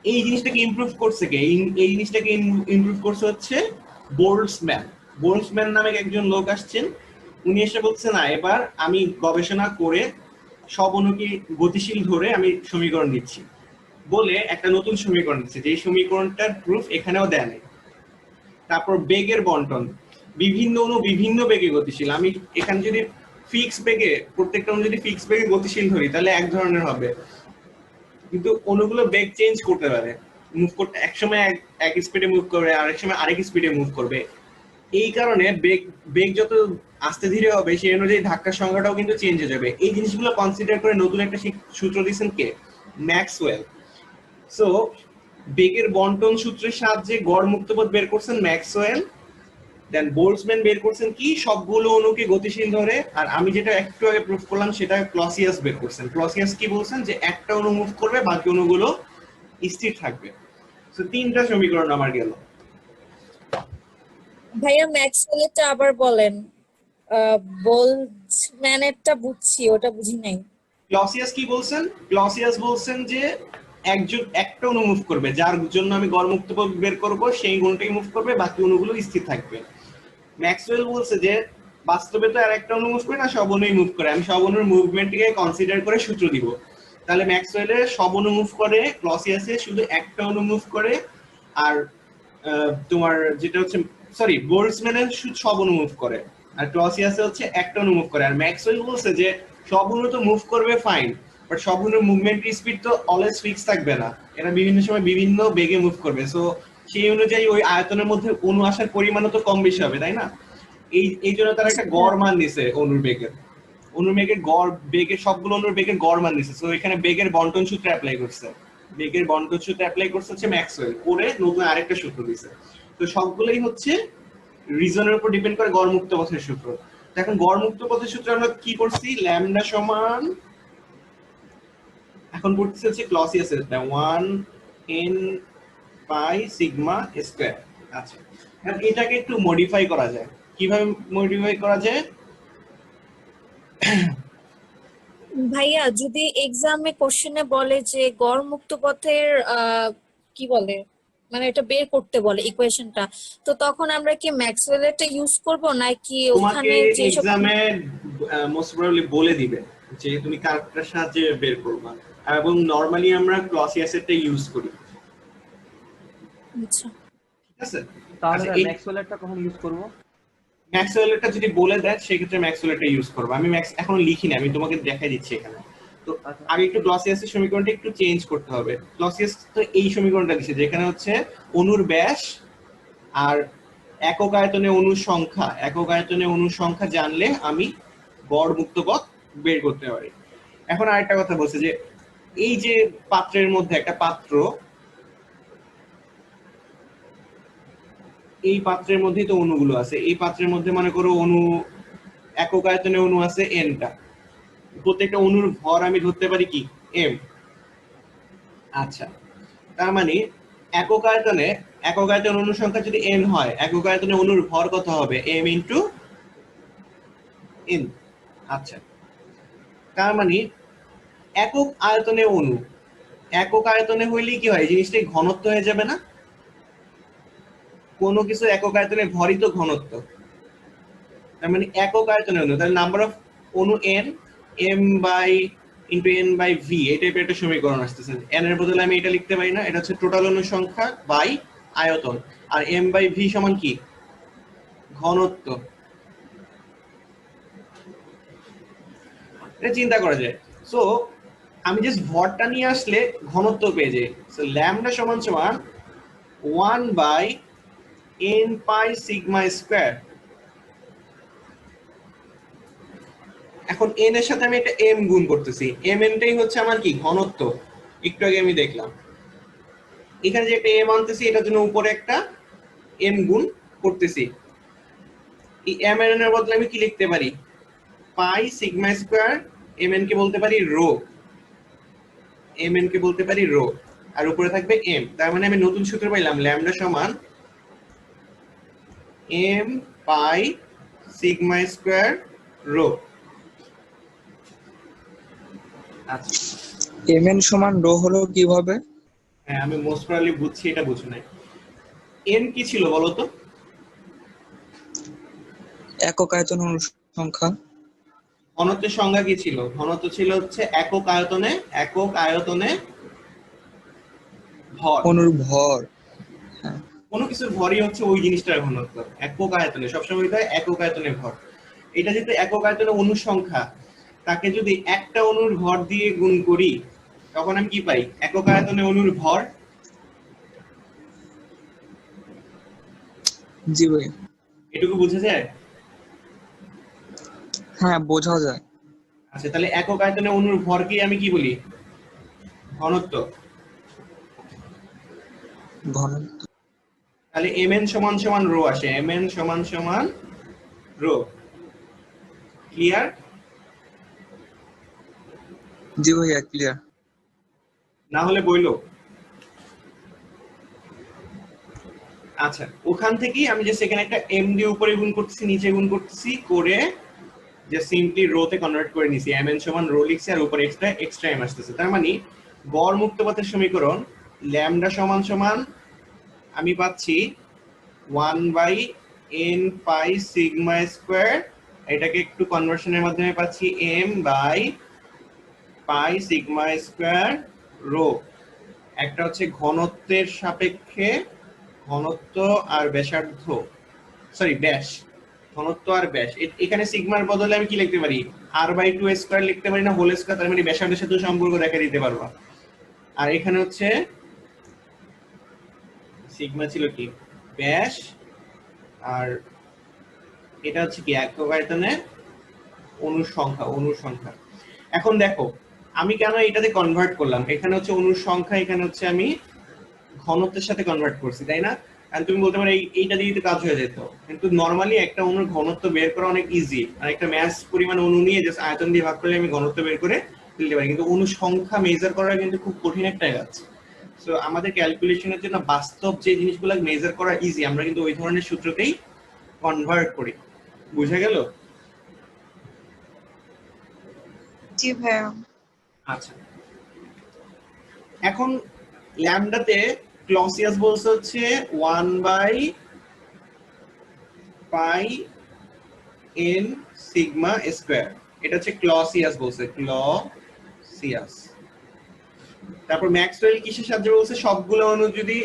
এই জিনিসটাকে ইমপ্রুভ করছে কে? এই জিনিসটাকে ইমপ্রুভ করছে হচ্ছে বোল্টজম্যান। বোল্টজম্যান নামে একজন লোক আসছেন, উনি এসে বলছে না, এবার আমি গবেষণা করে সব অণুকে গতিশীল ধরে আমি সমীকরণ দিচ্ছি, বলে একটা নতুন সমীকরণ দিচ্ছে, যে সমীকরণটার প্রুফ এখানেও দেয় নাই। তারপর বেগের বন্টন, বিভিন্ন অণু বিভিন্ন বেগে গতিশীল, আমি এখানে যদি ফিক্স বেগে, প্রত্যেকটা অণু যদি ফিক্স বেগে গতিশীল ধরি তাহলে এক ধরনের হবে, কিন্তু অণুগুলো বেগ চেঞ্জ করতে পারে, মুভ করতে, একসময় এক স্পিডে মুভ করবে, আরেক সময় আরেক স্পিডে মুভ করবে। এই কারণে বেগ বেগ যত আস্তে ধীরে হবে সেই অনুযায়ী ধাক্কার সংখ্যাটাও কিন্তু চেঞ্জ হয়ে যাবে। এই জিনিসগুলো কনসিডার করে নতুন একটা সূত্র দিয়েছেন কে? ম্যাক্সওয়েল। সো বেগের বন্টন সূত্রের সাহায্যে গড় মুক্তপথ বের করছেন ম্যাক্সওয়েল। দেন বোল্টজম্যান বের করছেন কি, সবগুলো অণুকে গতিশীল ধরে। আর আমি যেটা একটু আগে প্রুফ করলাম সেটা ক্লসিয়াস বের করছেন। ক্লসিয়াস কি বলছেন, যে একটা অণু মুভ করবে, বাকি অণুগুলো স্থির থাকবে। সো তিনটা সমীকরণ আমার গেল। ভাইয়া ম্যাক্সওয়েলেরটা আবার বলেন। বোল্টজম্যানেরটা বুঝছি, ওটা বুঝি নাই। ক্লসিয়াস কি বলছেন? ক্লসিয়াস বলছেন যে একজন একটা অণু মুভ করবে, যার জন্য আমি গড় মুক্তপথ বের করব, সেই অণুটাই মুভ করবে, বাকি অণুগুলো স্থির থাকবে। ম্যাক্সওয়েল বলছে যে বাস্তবে তো আর একটা অণু মুভ করে না, সব অণুই মুভ করে, আমি সব অণুর মুভমেন্টকে কনসিডার করে সূত্র দিব। তাহলে ম্যাক্সওয়েলের সব অণু মুভ করে, ক্লসিয়াসে শুধু একটা অণু মুভ করে। আর তোমার যেটা হচ্ছে, সরি, বোল্টজম্যানের সব অণু মুভ করে, আর ক্লসিয়াসে হচ্ছে একটা অণু মুভ করে। আর ম্যাক্সওয়েল বলছে যে সব অণু তো মুভ করবে ফাইন, বাট সব অণুর মুভমেন্ট স্পিড তো অলওয়েজ ফিক্স থাকবে না, এরা বিভিন্ন সময় বিভিন্ন বেগে মুভ করবে। সো সেই অনুযায়ী ওই আয়তনের মধ্যে অণু আসার পরিমাণও তো কম বেশি হবে, তাই না? এই জন্য তারা একটা গড় মান দিছে অনুর বেগের, অনুর বেগের গড়, বেগের সবগুলো অনুর বেগের গড় মান দিছে। তো এখানে বেগের বন্টন সূত্র অ্যাপ্লাই করছে, বেগের বন্টন সূত্র অ্যাপ্লাই করছে হচ্ছে ম্যাক্সওয়েল, করে নতুন আরেকটা সূত্র দিছে। তো সবগুলোই হচ্ছে রিজনের উপর ডিপেন্ড করে গড় মুক্ত পথের সূত্র। তো এখন গড় মুক্ত পথের সূত্র আমরা কি করছি, ল্যামডা সমান, এখন পড়তেছে হচ্ছে ক্লসিয়াসের 1 n পাই সিগমা স্কয়ার। আচ্ছা, এখন এটাকে একটু মডিফাই করা যায়। কিভাবে মডিফাই করা যায়? ভাইয়া যদি এক্সামে কোশ্চেনে বলে যে গড় মুক্ত পথের কি বলে, মানে এটা বের করতে বলে ইকুয়েশনটা, তো তখন আমরা কি ম্যাক্সওয়েলেরটা ইউজ করব নাকি তোমাকে ওখানে যে সব? এক্সামে মোস্ট প্রবাবলি বলে দিবে যে তুমি কারটার সাহায্যে বের করবা, এবং নরমালি আমরা ক্লসিয়াসেরটা ইউজ করি, আচ্ছা, ঠিক আছে? তাহলে আচ্ছা, এই ম্যাক্সওয়েলেরটা কখন ইউজ করব? ম্যাক্সওয়েলেরটা যদি বলে দেয় সেক্ষেত্রে ম্যাক্সওয়েলেরটা ইউজ করবো। আমি এখন লিখি না, আমি তোমাকে দেখাই দিচ্ছি এখানে। তো আচ্ছা আগে একটু ক্লসিয়াসের সমীকরণটা একটু চেঞ্জ করতে হবে। ক্লসিয়াস তো এই সমীকরণটা দিচ্ছে, যেখানে হচ্ছে অণুর ব্যাস আর একক আয়তনে অণুর সংখ্যা, একক আয়তনে অণুর সংখ্যা জানলে আমি গড় মুক্ত পথ বের করতে পারি। এখন আরেকটা কথা বলছে যে এই যে পাত্রের মধ্যে একটা পাত্র, এই পাত্রের মধ্যেই তো অণুগুলো আছে, এই পাত্রের মধ্যে মনে করো অণু, একক আয়তনে অণু আছে এনটা, প্রত্যেকটা অণুর ভর আমি ধরতে পারি কি এম। আচ্ছা, তার মানে একক আয়তনে অণুর সংখ্যা যদি এন হয়, একক আয়তনে অণুর ভর কত হবে, এম ইন্টু এন। আচ্ছা, তার মানে একক আয়তনে অণু, একক আয়তনে হইলে কি হয়, জিনিসটাই ঘনত্ব হয়ে যাবে না? কোনো কিছু একক আয়তনে ভরই তো ঘনত্ব। তার মানে একক আয়তনে অণু, তাহলে নাম্বার অফ অণু N, M by into N by V, এই টাইপের একটা সমীকরণ আসতেছে। এন এর বদলে আমি এটা লিখতে পারি না, এটা হচ্ছে টোটাল অণু সংখ্যা বাই আয়তন, আর এম বাই ভি সমান কি, ঘনত্ব। এটা চিন্তা করা যায়। সো আমি জাস্ট ভরটা নিয়ে আসলে ঘনত্ব পেয়ে যাই। সো ল্যামডা সমান সমান 1 by n pi sigma square. এখন n এর সাথে আমি একটা m গুণ করতেছি, m টাই হচ্ছে আমার কি, ঘনত্ব। একটু আগে আমি দেখলাম এখানে যে একটা m আনতেছি, এটার জন্য উপরে একটা m গুণ করতেছি। এই m এর বদলে আমি কি লিখতে পারি, পাই সিগমা স্কয়ার, mn কে বলতে পারি রো, mn কে বলতে পারি রো, আর উপরে থাকবে m। তার মানে আমি নতুন সূত্র পাইলাম, ল্যামডা সমান m pi sigma square rho. আচ্ছা, mn সমান রো হলো কিভাবে? হ্যাঁ আমি মোস্ট প্রবাবলি বুঝছি, এটা বুঝো নাই। n কি ছিল বলো তো? একক আয়তন অণুর সংখ্যা। ঘনত্বের সংজ্ঞা কি ছিল? ঘনত্ব ছিল হচ্ছে একক আয়তনে ভর। অণুর ভর। হ্যাঁ, কোনো কিছুর ভরই হচ্ছে ওই জিনিসটার ঘনত্ব, একক আয়তনে সবসময় হয় একক আয়তনে ভর। এটা যেহেতু একক আয়তনে অণুর সংখ্যা, তাকে যদি একটা অণুর ভর দিয়ে গুণ করি, তখন আমি কি পাই, একক আয়তনে অণুর ভর। জি ভাই। এটুকু বুঝা যায়? হ্যাঁ, বোঝা যায়। আচ্ছা, তাহলে একক আয়তনে অণুর ভরকে আমি কি বলি, ঘনত্ব। ঘনত্ব। তাহলে mn সমান সমান রো আসে, mn সমান সমান রো। ক্লিয়ার? জি ভাইয়া, ক্লিয়ার। না হলে বইলো। আচ্ছা, ওখান থেকেই আমি যে সেখানে একটা m দিয়ে উপরে গুণ করতেছি, নিচে গুণ করতেছি করে যে সিম্পলি রো তে কনভার্ট করে নিছি, mn সমান রো লিখছি, আর উপরে এক্সট্রা m আসতেছে। তার মানে গড় মুক্ত পথের সমীকরণ ল্যামডা সমান সমান আমি পাচ্ছি 1 by n pi sigma square, এটাকে একটু কনভার্সনের মাধ্যমে পাচ্ছি m by pi sigma square rho. একটা হচ্ছে ঘনত্বের সাপেক্ষে, ঘনত্ব আর ব্যাসার্ধ, সরি ব্যাস, ঘনত্ব আর ব্যাস। এখানে সিগমার বদলে আমি কি লিখতে পারি, r বাই 2 স্কয়ার লিখতে পারি না, হোল স্কয়ার। তার মানে ব্যাসার্ধের সাথে সম্পর্ক দেখা দিতে পারবা। আর এখানে হচ্ছে সিগমা ছিল কি, ব্যাস, আর এটা হচ্ছে কি, একক আয়তনে অণুর সংখ্যা। এখন দেখো আমি কেন এটাতে কনভার্ট করলাম, এখানে হচ্ছে অণুর সংখ্যা, এখানে হচ্ছে আমি ঘনত্বের সাথে কনভার্ট করছি, তাই না? আর তুমি বলতে পারো এইটা দিয়ে তো কাজ হয়ে যেত, কিন্তু নরমালি একটা অণুর ঘনত্ব বের করা অনেক ইজি। আর একটা ম্যাস পরিমাণ অণু নিয়ে জাস্ট আয়তন দিয়ে ভাগ করলে আমি ঘনত্ব বের করে ফেলতে পারি, কিন্তু অণু সংখ্যা মেজার করা কিন্তু খুব কঠিন একটা কাজ। সো আমাদের ক্যালকুলেশনের জন্য বাস্তব যে জিনিসগুলো মেজার করা ইজি, আমরা কিন্তু ওই ধরনের সূত্রতেই কনভার্ট করি। বুঝা গেল? জি ভাইয়া। আচ্ছা, এখন ল্যামডাতে ক্লসিয়াস বলছে হচ্ছে 1 by pi n sigma square, এটা হচ্ছে ক্লসিয়াস বলছে, ক্লসিয়াস। তারপর ম্যাক্সওয়েল কিসের সাহায্যে বলছে, সবগুলো অণু যদি,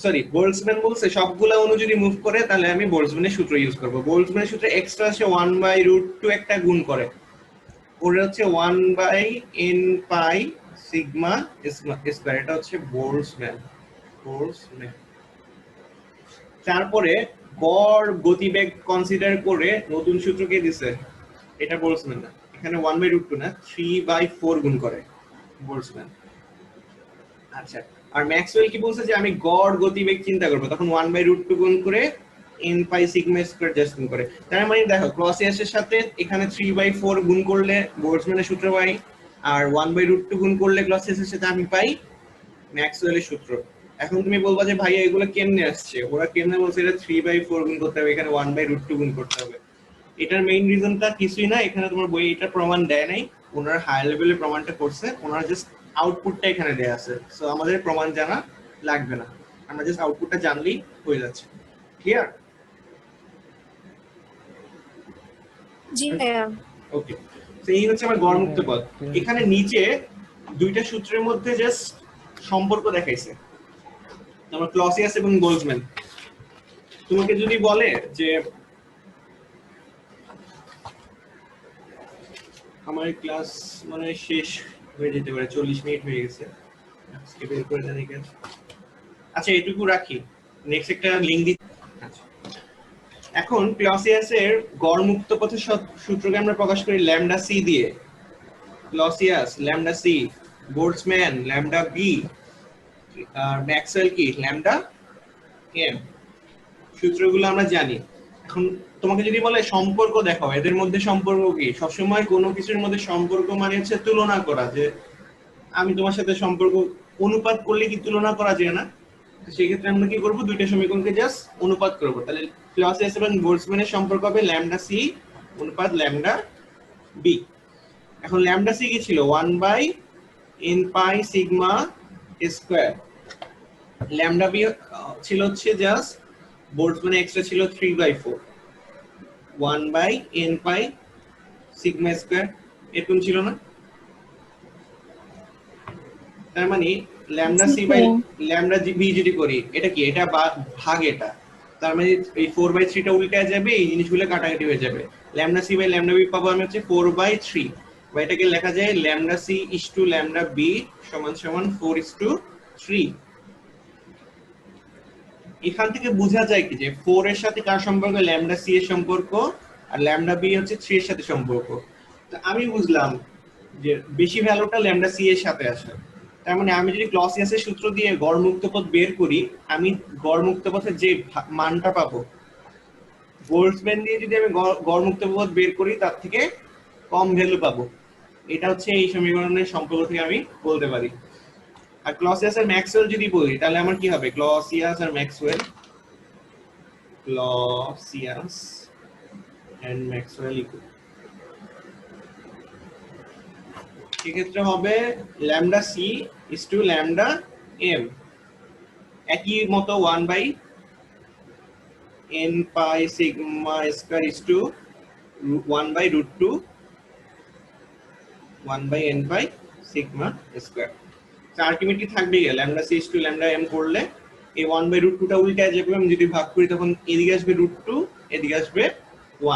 সরি বোল্টজম্যান বলছে সবগুলো অণু যদি মুভ করে, তাহলে আমি বোল্টজম্যানের সূত্র ইউজ করব। বোল্টজম্যানের সূত্রে এক্সট্রা আসে 1 বাই √2 একটা গুণ করে, ওটা হচ্ছে 1 by n pi sigma square, এটা হচ্ছে বোল্টজম্যান। তারপরে গড় গতিবেগ কনসিডার করে নতুন সূত্র কে দিছে, এটা বোল্টজম্যান না, এখানে 1 বাই √2 না, 3 বাই 4 গুণ করে বোল্টজম্যান। আচ্ছা, আর ম্যাক্সওয়েল কি বলছে যে আমি গড় গতিবেগ চিন্তা করব, তখন 1 বাই √2 গুণ করে n pi sigma square just গুণ করে। তার মানে দেখো ক্লসিয়াস এর সাথে এখানে 3/4 গুণ করলে বোল্টজম্যানের সূত্র পাই, আর 1/√2 গুণ করলে ক্লসিয়াস এর সাথে আমি পাই ম্যাক্সওয়েলের সূত্র। এখন তুমি বলবা যে ভাইয়া এগুলো কেমনে আসছে, ওরা কেমনে বলছে এটা 3/4 গুণ করতে হবে, এখানে 1/√2 গুণ করতে হবে। এটার মেইন রিজনটা কিছুই না, এখানে তোমার বই এটা প্রমাণ দেয় নাই, ওনারা হাই লেভেলে প্রমাণটা করছে, ওনারা জাস্ট আউটপুটটা এখানে দেয়া আছে। সো আমাদের প্রমাণ জানা লাগবে না, আমরা জাস্ট আউটপুটটা জানলেই হয়ে যাচ্ছে। ক্লিয়ার? জি ভাইয়া। ওকে, তো এই হচ্ছে আমার গড়মুক্ত পদ। এখানে নিচে দুইটা সূত্রের মধ্যে জাস্ট সম্পর্ক দেখাইছে, তোমার ক্লসিয়াস এবং বোল্টজম্যান। তোমাকে যদি বলে যে আমার ক্লাস মানে শেষ হয়ে যেতে পারে, 40 মিনিট হয়ে গেছে, আজকে বের করে দেন এখানে। আচ্ছা এটুকু রাখি, নেক্সট একটা লিংক দিই। আচ্ছা, এখন ক্লসিয়াসের গড়মুক্ত পথের সূত্রকে আমরা প্রকাশ করি ল্যামডা সি দিয়ে। Clausius lambda C, Boltzmann lambda B, আর ম্যাক্সওয়েল কি ল্যামডা এম। সূত্রগুলো আমরা জানি। এখন তোমাকে যদি বলে সম্পর্ক দেখাও, এদের মধ্যে সম্পর্ক কি? সবসময় কোনো কিছুর মধ্যে সম্পর্ক মানে হচ্ছে তুলনা করা, যে আমি তোমার সাথে সম্পর্ক অনুপাত করলে কি তুলনা করা যায় না? সেই ক্ষেত্রে আমরা কি করব, দুইটা সমীকরণকে জাস্ট অনুপাত করব। তাহলে ক্লসিয়াস এবং বোল্টজম্যানের সম্পর্ক হবে ল্যামডা সি অনুপাত ল্যামডা বি। এখন ল্যামডা সি কি ছিল? 1/n pi sigma square. Lambda B ছিল হচ্ছে জাস্ট বোল্টজম্যানে এক্সট্রা ছিল 3/4, 1/n পাই সিগমা স্কয়ার, এরকম ছিল না? তার মানে lambda C by lambda B যদি করি, এটা কি? এটা ভাগ এটা, তার মানে এই 4/3 টা উল্টে যাবে, এই জিনিসগুলো কাটাকাটি হয়ে যাবে। Lambda C by lambda B পাবো আমি হচ্ছে 4/3, বা এটাকে লেখা যায় lambda C is to lambda B সমান সমান 4:3। এখান থেকে বোঝা যায় কি যে 4 এর সাথে কার সম্পর্ক? ল্যামডা সি এর সম্পর্ক, আর ল্যামডা বি হচ্ছে 3 এর সাথে সম্পর্ক। তো আমি বুঝলাম যে বেশি ভ্যালুটা ল্যামডা সি এর সাথে আসে। তার মানে আমি যদি ক্লসিয়াসের সূত্র দিয়ে গড়মুক্ত পথ বের করি, আমি গড়মুক্ত পথের যে মানটা পাবো, বোল্টজম্যান দিয়ে যদি আমি গড়মুক্ত পথ বের করি তার থেকে কম ভ্যালু পাবো। এটা হচ্ছে এই সমীকরণের সম্পর্ক থেকে আমি বলতে পারি। আর ক্লসিয়াস আর ম্যাক্সওয়েল যদি বলি তাহলে আমার কি হবে? ক্লসিয়াস আর Maxwell, Clausius and Maxwell equal, সেক্ষেত্রে হবে lambda C is to lambda M, একই মতো 1/n pi sigma square is to 1/√2, 1/n pi sigma square. Ultimately থাকবে lambda C is to lambda M করলে এই 1/√2 টা উল্টে যাবে, আমি যদি ভাগ করি তখন এদিকে আসবে √2, এদিকে আসবে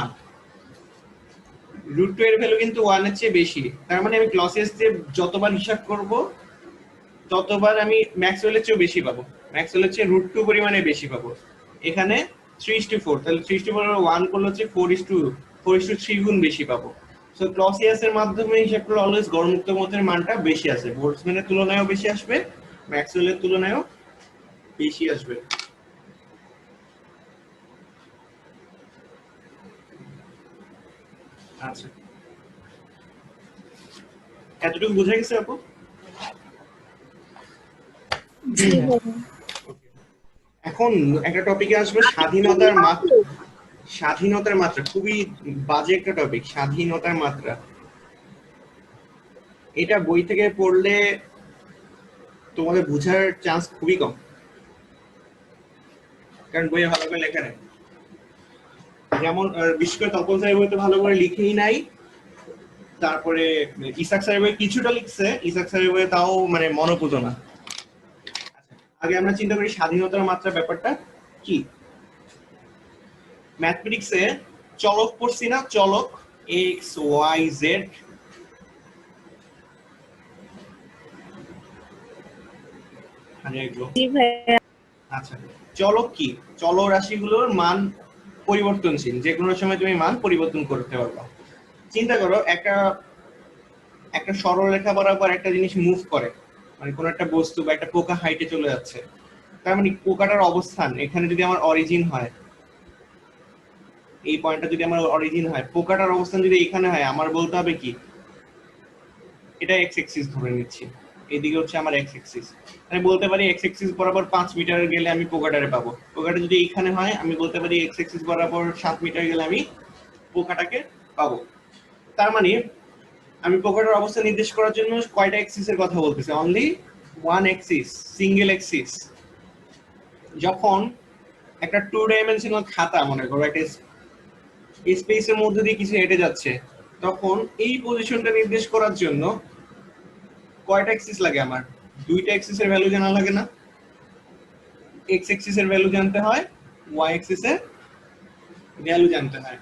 1। √2 এর ভ্যালু কিন্তু 1 এর চেয়ে বেশি, তার মানে আমি ক্লসিয়াস দিয়ে যতবার হিসাব করব ততবার আমি ম্যাক্সওয়েলের চেয়ে বেশি পাবো, ম্যাক্সওয়েলের চেয়ে √2 পরিমাণে বেশি পাবো। এখানে 3:4, তাহলে 3:4 1 করলে হচ্ছে 4:3 গুণ বেশি পাবো। সো ক্লসিয়াস এর মাধ্যমে হিসাব করলে অলওয়েজ গড়মুক্ত পথের মানটা বেশি আসে, বোল্টজম্যানের তুলনায়ও বেশি আসবে, ম্যাক্সওয়েলের তুলনায়ও বেশি আসবে। আচ্ছা, এতটুকু বোঝা গেছে আপু? জি ভাইয়া। এখন একটা টপিকে আসবে স্বাধীনতার মাত্রা। স্বাধীনতার মাত্রা খুবই বাজে একটা টপিক, স্বাধীনতার মাত্রা। এটা বই থেকে পড়লে তোমাদের বোঝার চান্স খুবই কম, কারণ বইয়ে ভালো করে লেখা নেই। যেমন বিশেষ করে তপন স্যারের বইতে ভালো করে লিখেই নাই, তারপরে ইসাক স্যারের বই কিছুটা লিখছে, ইসাক স্যারের বইয়ে তাও মানে মনোপুত না। আগে আমরা চিন্তা করি স্বাধীনতার মাত্রা ব্যাপারটা কি। ম্যাথমেটিক্সে চলক পড়ছি না, চলক এক্স ওয়াই জেড, জি ভাইয়া। আচ্ছা চলক কি? চল রাশিগুলোর মান পরিবর্তনশীল, যে কোনো সময় তুমি মান পরিবর্তন করতে পারবে। চিন্তা করো একটা সরলরেখা বরাবর একটা জিনিস মুভ করে, মানে কোন একটা বস্তু বা একটা পোকা হাইটে চলে যাচ্ছে, তার মানে পোকাটার অবস্থান এখানে যদি আমার অরিজিন হয়, এই পয়েন্টটা যদি আমার অরিজিন হয়, পোকাটার অবস্থান যদি এখানে হয়, আমার বলতে হবে কি এটা এক্স এক্সিস ধরে নিচ্ছি, এদিকে হচ্ছে আমার এক্স এক্সিস। আমি বলতে পারি এক্স এক্সিস বরাবর 5 মিটার গেলে আমি পোকাটারে পাবো। পোকাটা যদি এখানে হয়, আমি বলতে পারি এক্স এক্সিস বরাবর 7 মিটার গেলে আমি পোকাটাকে পাবো। তার মানে আমি পোকাটার অবস্থান নির্দেশ করার জন্য কয়টা এক্সিসের কথা বলতেছি? Only one axis, single axis. যখন একটা 2 ডাইমেনশনাল খাতা, মনে করো একটা স্পেসের মধ্যে দিয়ে কিছু হেঁটে যাচ্ছে, তখন এই পজিশনটা নির্দেশ করার জন্য কয়টা এক্সিস লাগে? আমার দুইটা এক্সিসের ভ্যালু জানা লাগে না? এক্স এক্সিস এর ভ্যালু জানতে হয়, ওয়াই এক্সিস এর ভ্যালু জানতে হয়।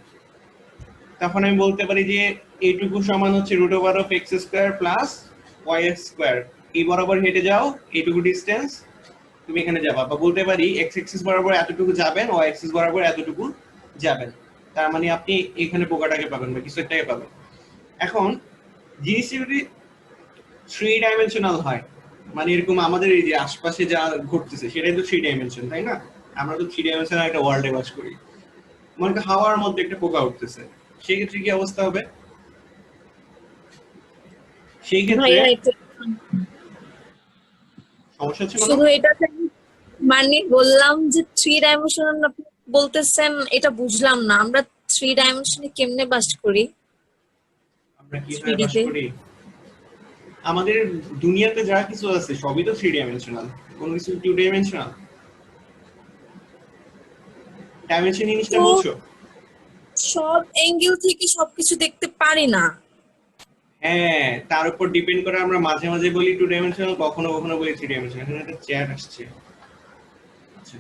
তখন আমি বলতে পারি যে এইটুকু সমান হচ্ছে √(x² + y² এই বরাবর হেঁটে যাও, এইটুকু ডিসটেন্স তুমি এখানে যাবা। বা বলতে পারি এক্স এক্সিস বরাবর এতটুকু যাবেন, ওয়াই এক্সিস বরাবর এতটুকু যাবেন। তার মানে আপনি এখানে পোকাটাকে পাবেন বা কিছু একটাকে পাবেন। এখন জিনিসটা যদি 3 ডাইমেনশনাল হয়, মানে এরকম আমাদের এই যে আশপাশে যা ঘটতেছে সেটাই তো 3 ডাইমেনশন, তাই না? আমরা তো 3 ডাইমেনশনাল একটা ওয়ার্ল্ডে বাস করি। মনে করি হাওয়ার মধ্যে একটা পোকা উঠতেছে, সেই ক্ষেত্রে কি অবস্থা হবে? সেই ক্ষেত্রে ভাইয়া এটা সমস্যা হচ্ছে কোনো? শুধু এটা মানে বললাম যে 3 ডাইমেনশন আপনি বলতেছেন, এটা বুঝলাম না। আমরা 3 ডাইমেনশনে কেমনে বাস করি? আমরা কিভাবে 3D বাস তে? করি? আমাদের দুনিয়াতে যা কিছু আছে সবই তো 3 ডাইমেনশনাল, কোনো কিছু 2 ডাইমেনশনাল? ডাইমেনশন জিনিসটা তো বুঝছো? সব অ্যাঙ্গেল থেকে সবকিছু দেখতে পারি না। হ্যাঁ, তার উপর ডিপেন্ড করে আমরা মাঝে মাঝে বলি 2 ডাইমেনশনাল, কখনো কখনো বলি 3 ডাইমেনশনাল। এখানে একটা চ্যাট আসছে। আচ্ছা,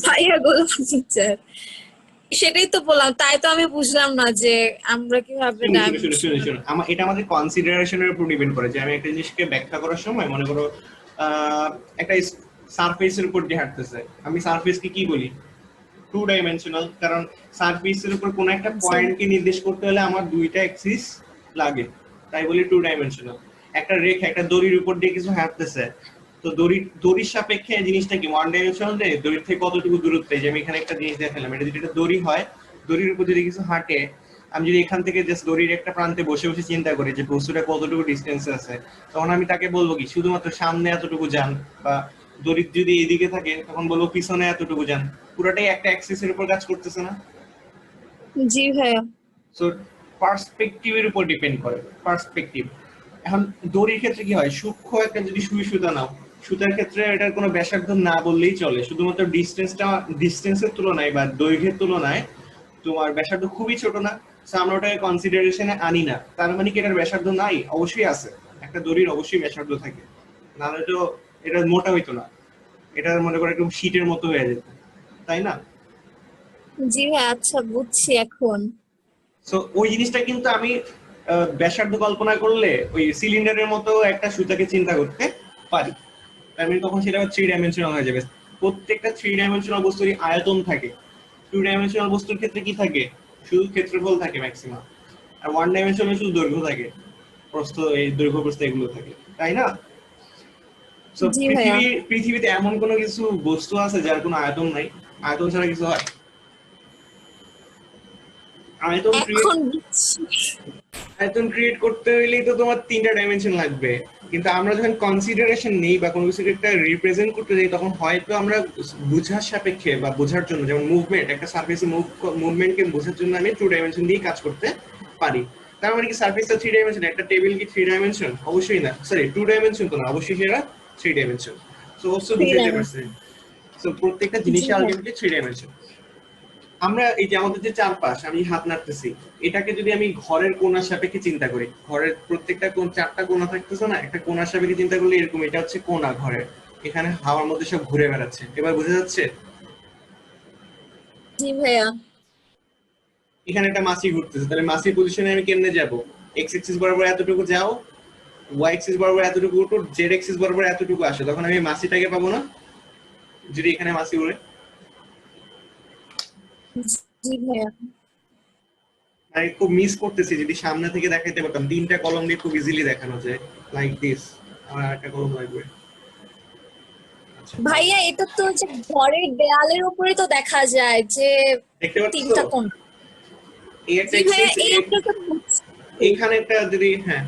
ভাইয়া গোলাপ টিচার, সেটাই তো বললাম, তাই তো আমি বুঝলাম না যে আমরা কিভাবে শুনো শুনো শুনো শুনো ডাইমেনশন। শুনো এটা আমাদের কনসিডারেশনের উপর ডিপেন্ড করে যে আমি একটা জিনিসকে ব্যাখ্যা করার সময়, মনে করো একটা সারফেসের উপর দিয়ে হাঁটতেছে, আমি সারফেসকে কি বলি? 2 ডাইমেনশনাল, কারণ সারফেসের উপর কোনো একটা পয়েন্টকে নির্দেশ করতে হলে আমার দুইটা অ্যাক্সিস লাগে, তাই বলি 2 ডাইমেনশনাল। একটা রেখা, একটা দড়ির উপর দিয়ে কিছু হাঁটতেছে, তো দড়ির সাপেক্ষে জিনিসটা কি 1 ডাইমেনশনাল? দড়ির থেকে কতটুকু দূরত্বে, যে আমি এখানে একটা জিনিস দেখালাম, এটা যদি একটা দড়ি হয়, দড়ির উপর যদি কিছু হাঁটে, আমি যদি এখান থেকে জাস্ট দড়ির একটা প্রান্তে বসে বসে চিন্তা করি যে বস্তুটা কতটুকু ডিস্টেন্সে আছে, তখন আমি তাকে বলবো কি শুধুমাত্র সামনে এতটুকু যান, বা দড়ি যদি এদিকে থাকে তখন বলবো পিছনে এতটুকু যান। পুরোটাই একটা অ্যাক্সিসের উপর কাজ করতেছে না? জি ভাইয়া। সো পার্সপেক্টিভের উপর ডিপেন্ড করে, পার্সপেক্টিভ। এখন দড়ির ক্ষেত্রে কি হয়, সূক্ষ্ম একটা যদি সুই সুতা নাও, সুতার ক্ষেত্রে এটার কোনো ব্যাসার্ধ না বললেই চলে, শুধুমাত্র ডিস্টেন্সের তুলনায় বা দৈর্ঘ্যের তুলনায় তোমার ব্যাসার্ধ খুবই ছোট না? সো আমরা ওটাকে কনসিডারেশনে আনি না। তার মানে কি এটার ব্যাসার্ধ নাই? অবশ্যই আছে, একটা দড়ির অবশ্যই ব্যাসার্ধ থাকে, নাহলে তো এটা মোটা হইতো না, এটা মনে করো একদম শীটের মতো হয়ে যেত, তাই না? জি ভাই, আচ্ছা বুঝছি এখন। সো ওই জিনিসটা কিন্তু আমি ব্যাসার্ধ কল্পনা করলে ওই সিলিন্ডারের মতো একটা সুতাকে চিন্তা করতে পারি, তার মানে তখন সেটা 3 ডাইমেনশনাল হয়ে যাবে। প্রত্যেকটা 3 ডাইমেনশনাল বস্তুরই আয়তন থাকে। 2 ডাইমেনশনাল বস্তুর ক্ষেত্রে কি থাকে? শুধু ক্ষেত্রফল থাকে ম্যাক্সিমাম। আর 1 ডাইমেনশনাল শুধু দৈর্ঘ্য থাকে, প্রস্থ, এই দৈর্ঘ্য প্রস্থ এগুলো থাকে, তাই না? সো জি ভাইয়া। পৃথিবীতে এমন কোনো কিছু বস্তু আছে যার কোনো আয়তন নাই? আয়তন ছাড়া কিছু হয়? আয়তন ক্রিয়েট এখন বুঝছি। আয়তন ক্রিয়েট করতে হইলেই তো তোমার 3টা ডাইমেনশন লাগবে। কিন্তু আমরা যখন কনসিডারেশন নেই বা কোনো কিছুকে একটা রিপ্রেজেন্ট করতে যাই, তখন হয়তো আমরা বোঝার সাপেক্ষে বা বোঝার জন্য, যেমন মুভমেন্ট, একটা সারফেসে মুভমেন্টকে বোঝার জন্য আমি 2 ডাইমেনশন দিয়ে কাজ করতে পারি। তার মানে কি সারফেসটা 3 ডাইমেনশন? একটা টেবিল কি 3 ডাইমেনশন? অবশ্যই না, সরি 2 ডাইমেনশন তো না, অবশ্যই সেটা 3 ডাইমেনশন। সো অবশ্যই থ্রি বুঝাইতে পারছি। ডাইমেনশন। সো প্রত্যেকটা জি জিনিসে ভাইয়া। Ultimately 3 dimension. আমরা এই যে আমাদের যে চারপাশ, আমি হাত নাড়তেছি, এটাকে যদি আমি ঘরের কোণার সাপেক্ষে চিন্তা করি, ঘরের প্রত্যেকটা কোণ, 4টা কোণা থাকতেছে না, একটা কোণার সাপেক্ষে চিন্তা করলে এরকম, এটা হচ্ছে কোণা ঘরের, এখানে হাওয়ার মধ্যে সব ঘুরে বেড়াচ্ছে, এবার বোঝা যাচ্ছে? জি ভাইয়া। এখানে একটা মাছি ঘুরতেছে, তাহলে মাছির পজিশনে আমি কেমনে যাব? এক্স এক্সিস বরাবর এতটুকু যাও, ওয়াই এক্সিস বরাবর এতটুকু উঠো, জেড এক্সিস বরাবর এতটুকু আসে, তখন আমি মাছিটাকে পাবো না? যদি এখানে মাছি উড়ে, জি ভাইয়া। আমি খুব মিস করতেছি যদি সামনে থেকে দেখাইতে পারতাম, 3টা কলম দিয়ে খুব ইজিলি দেখানো যায়, লাইক দিস। আমার একটা কলম লাগবে। আচ্ছা, ভাইয়া এটা তো যে ঘরের দেয়ালের উপরে তো দেখা যায় যে দেখতে পাচ্ছো? 3টা কোণ। এই একটা জি ভাইয়া এক্সেস, এই একটা তো বুঝছি। এখানে একটা যদি হ্যাঁ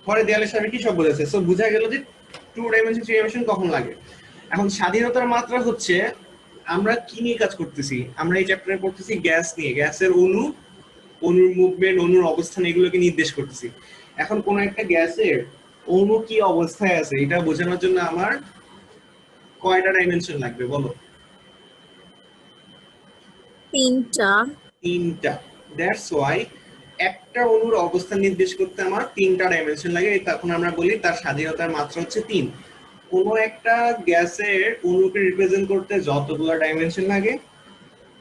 পরে দেয়ালের সামনে কি সব বলেছে, সো বোঝা গেল যে 2 ডাইমেনশন 3 ডাইমেনশন কখন লাগে। এখন স্বাধীনতার মাত্রা হচ্ছে আমরা কি নিয়ে কাজ করতেছি, আমরা এই চ্যাপ্টারে পড়তেছি গ্যাস নিয়ে, গ্যাসের অণু, অণুর মুভমেন্ট, অণুর অবস্থান এগুলোকে নির্দেশ করতেছি। এখন কোন একটা গ্যাসের অণু কি অবস্থায় আছে এটা বোঝানোর জন্য আমার কয়টা ডাইমেনশন লাগবে বলো? 3টা। 3টা। দ্যাটস ওয়াই একটা অণুর অবস্থান নির্দেশ করতে আমার 3টা ডাইমেনশন লাগে, তখন আমরা বলি তার স্বাধীনতার মাত্রা হচ্ছে 3। কোন একটা গ্যাসের অণুকে রিপ্রেজেন্ট করতে যতগুলো ডাইমেনশন লাগে,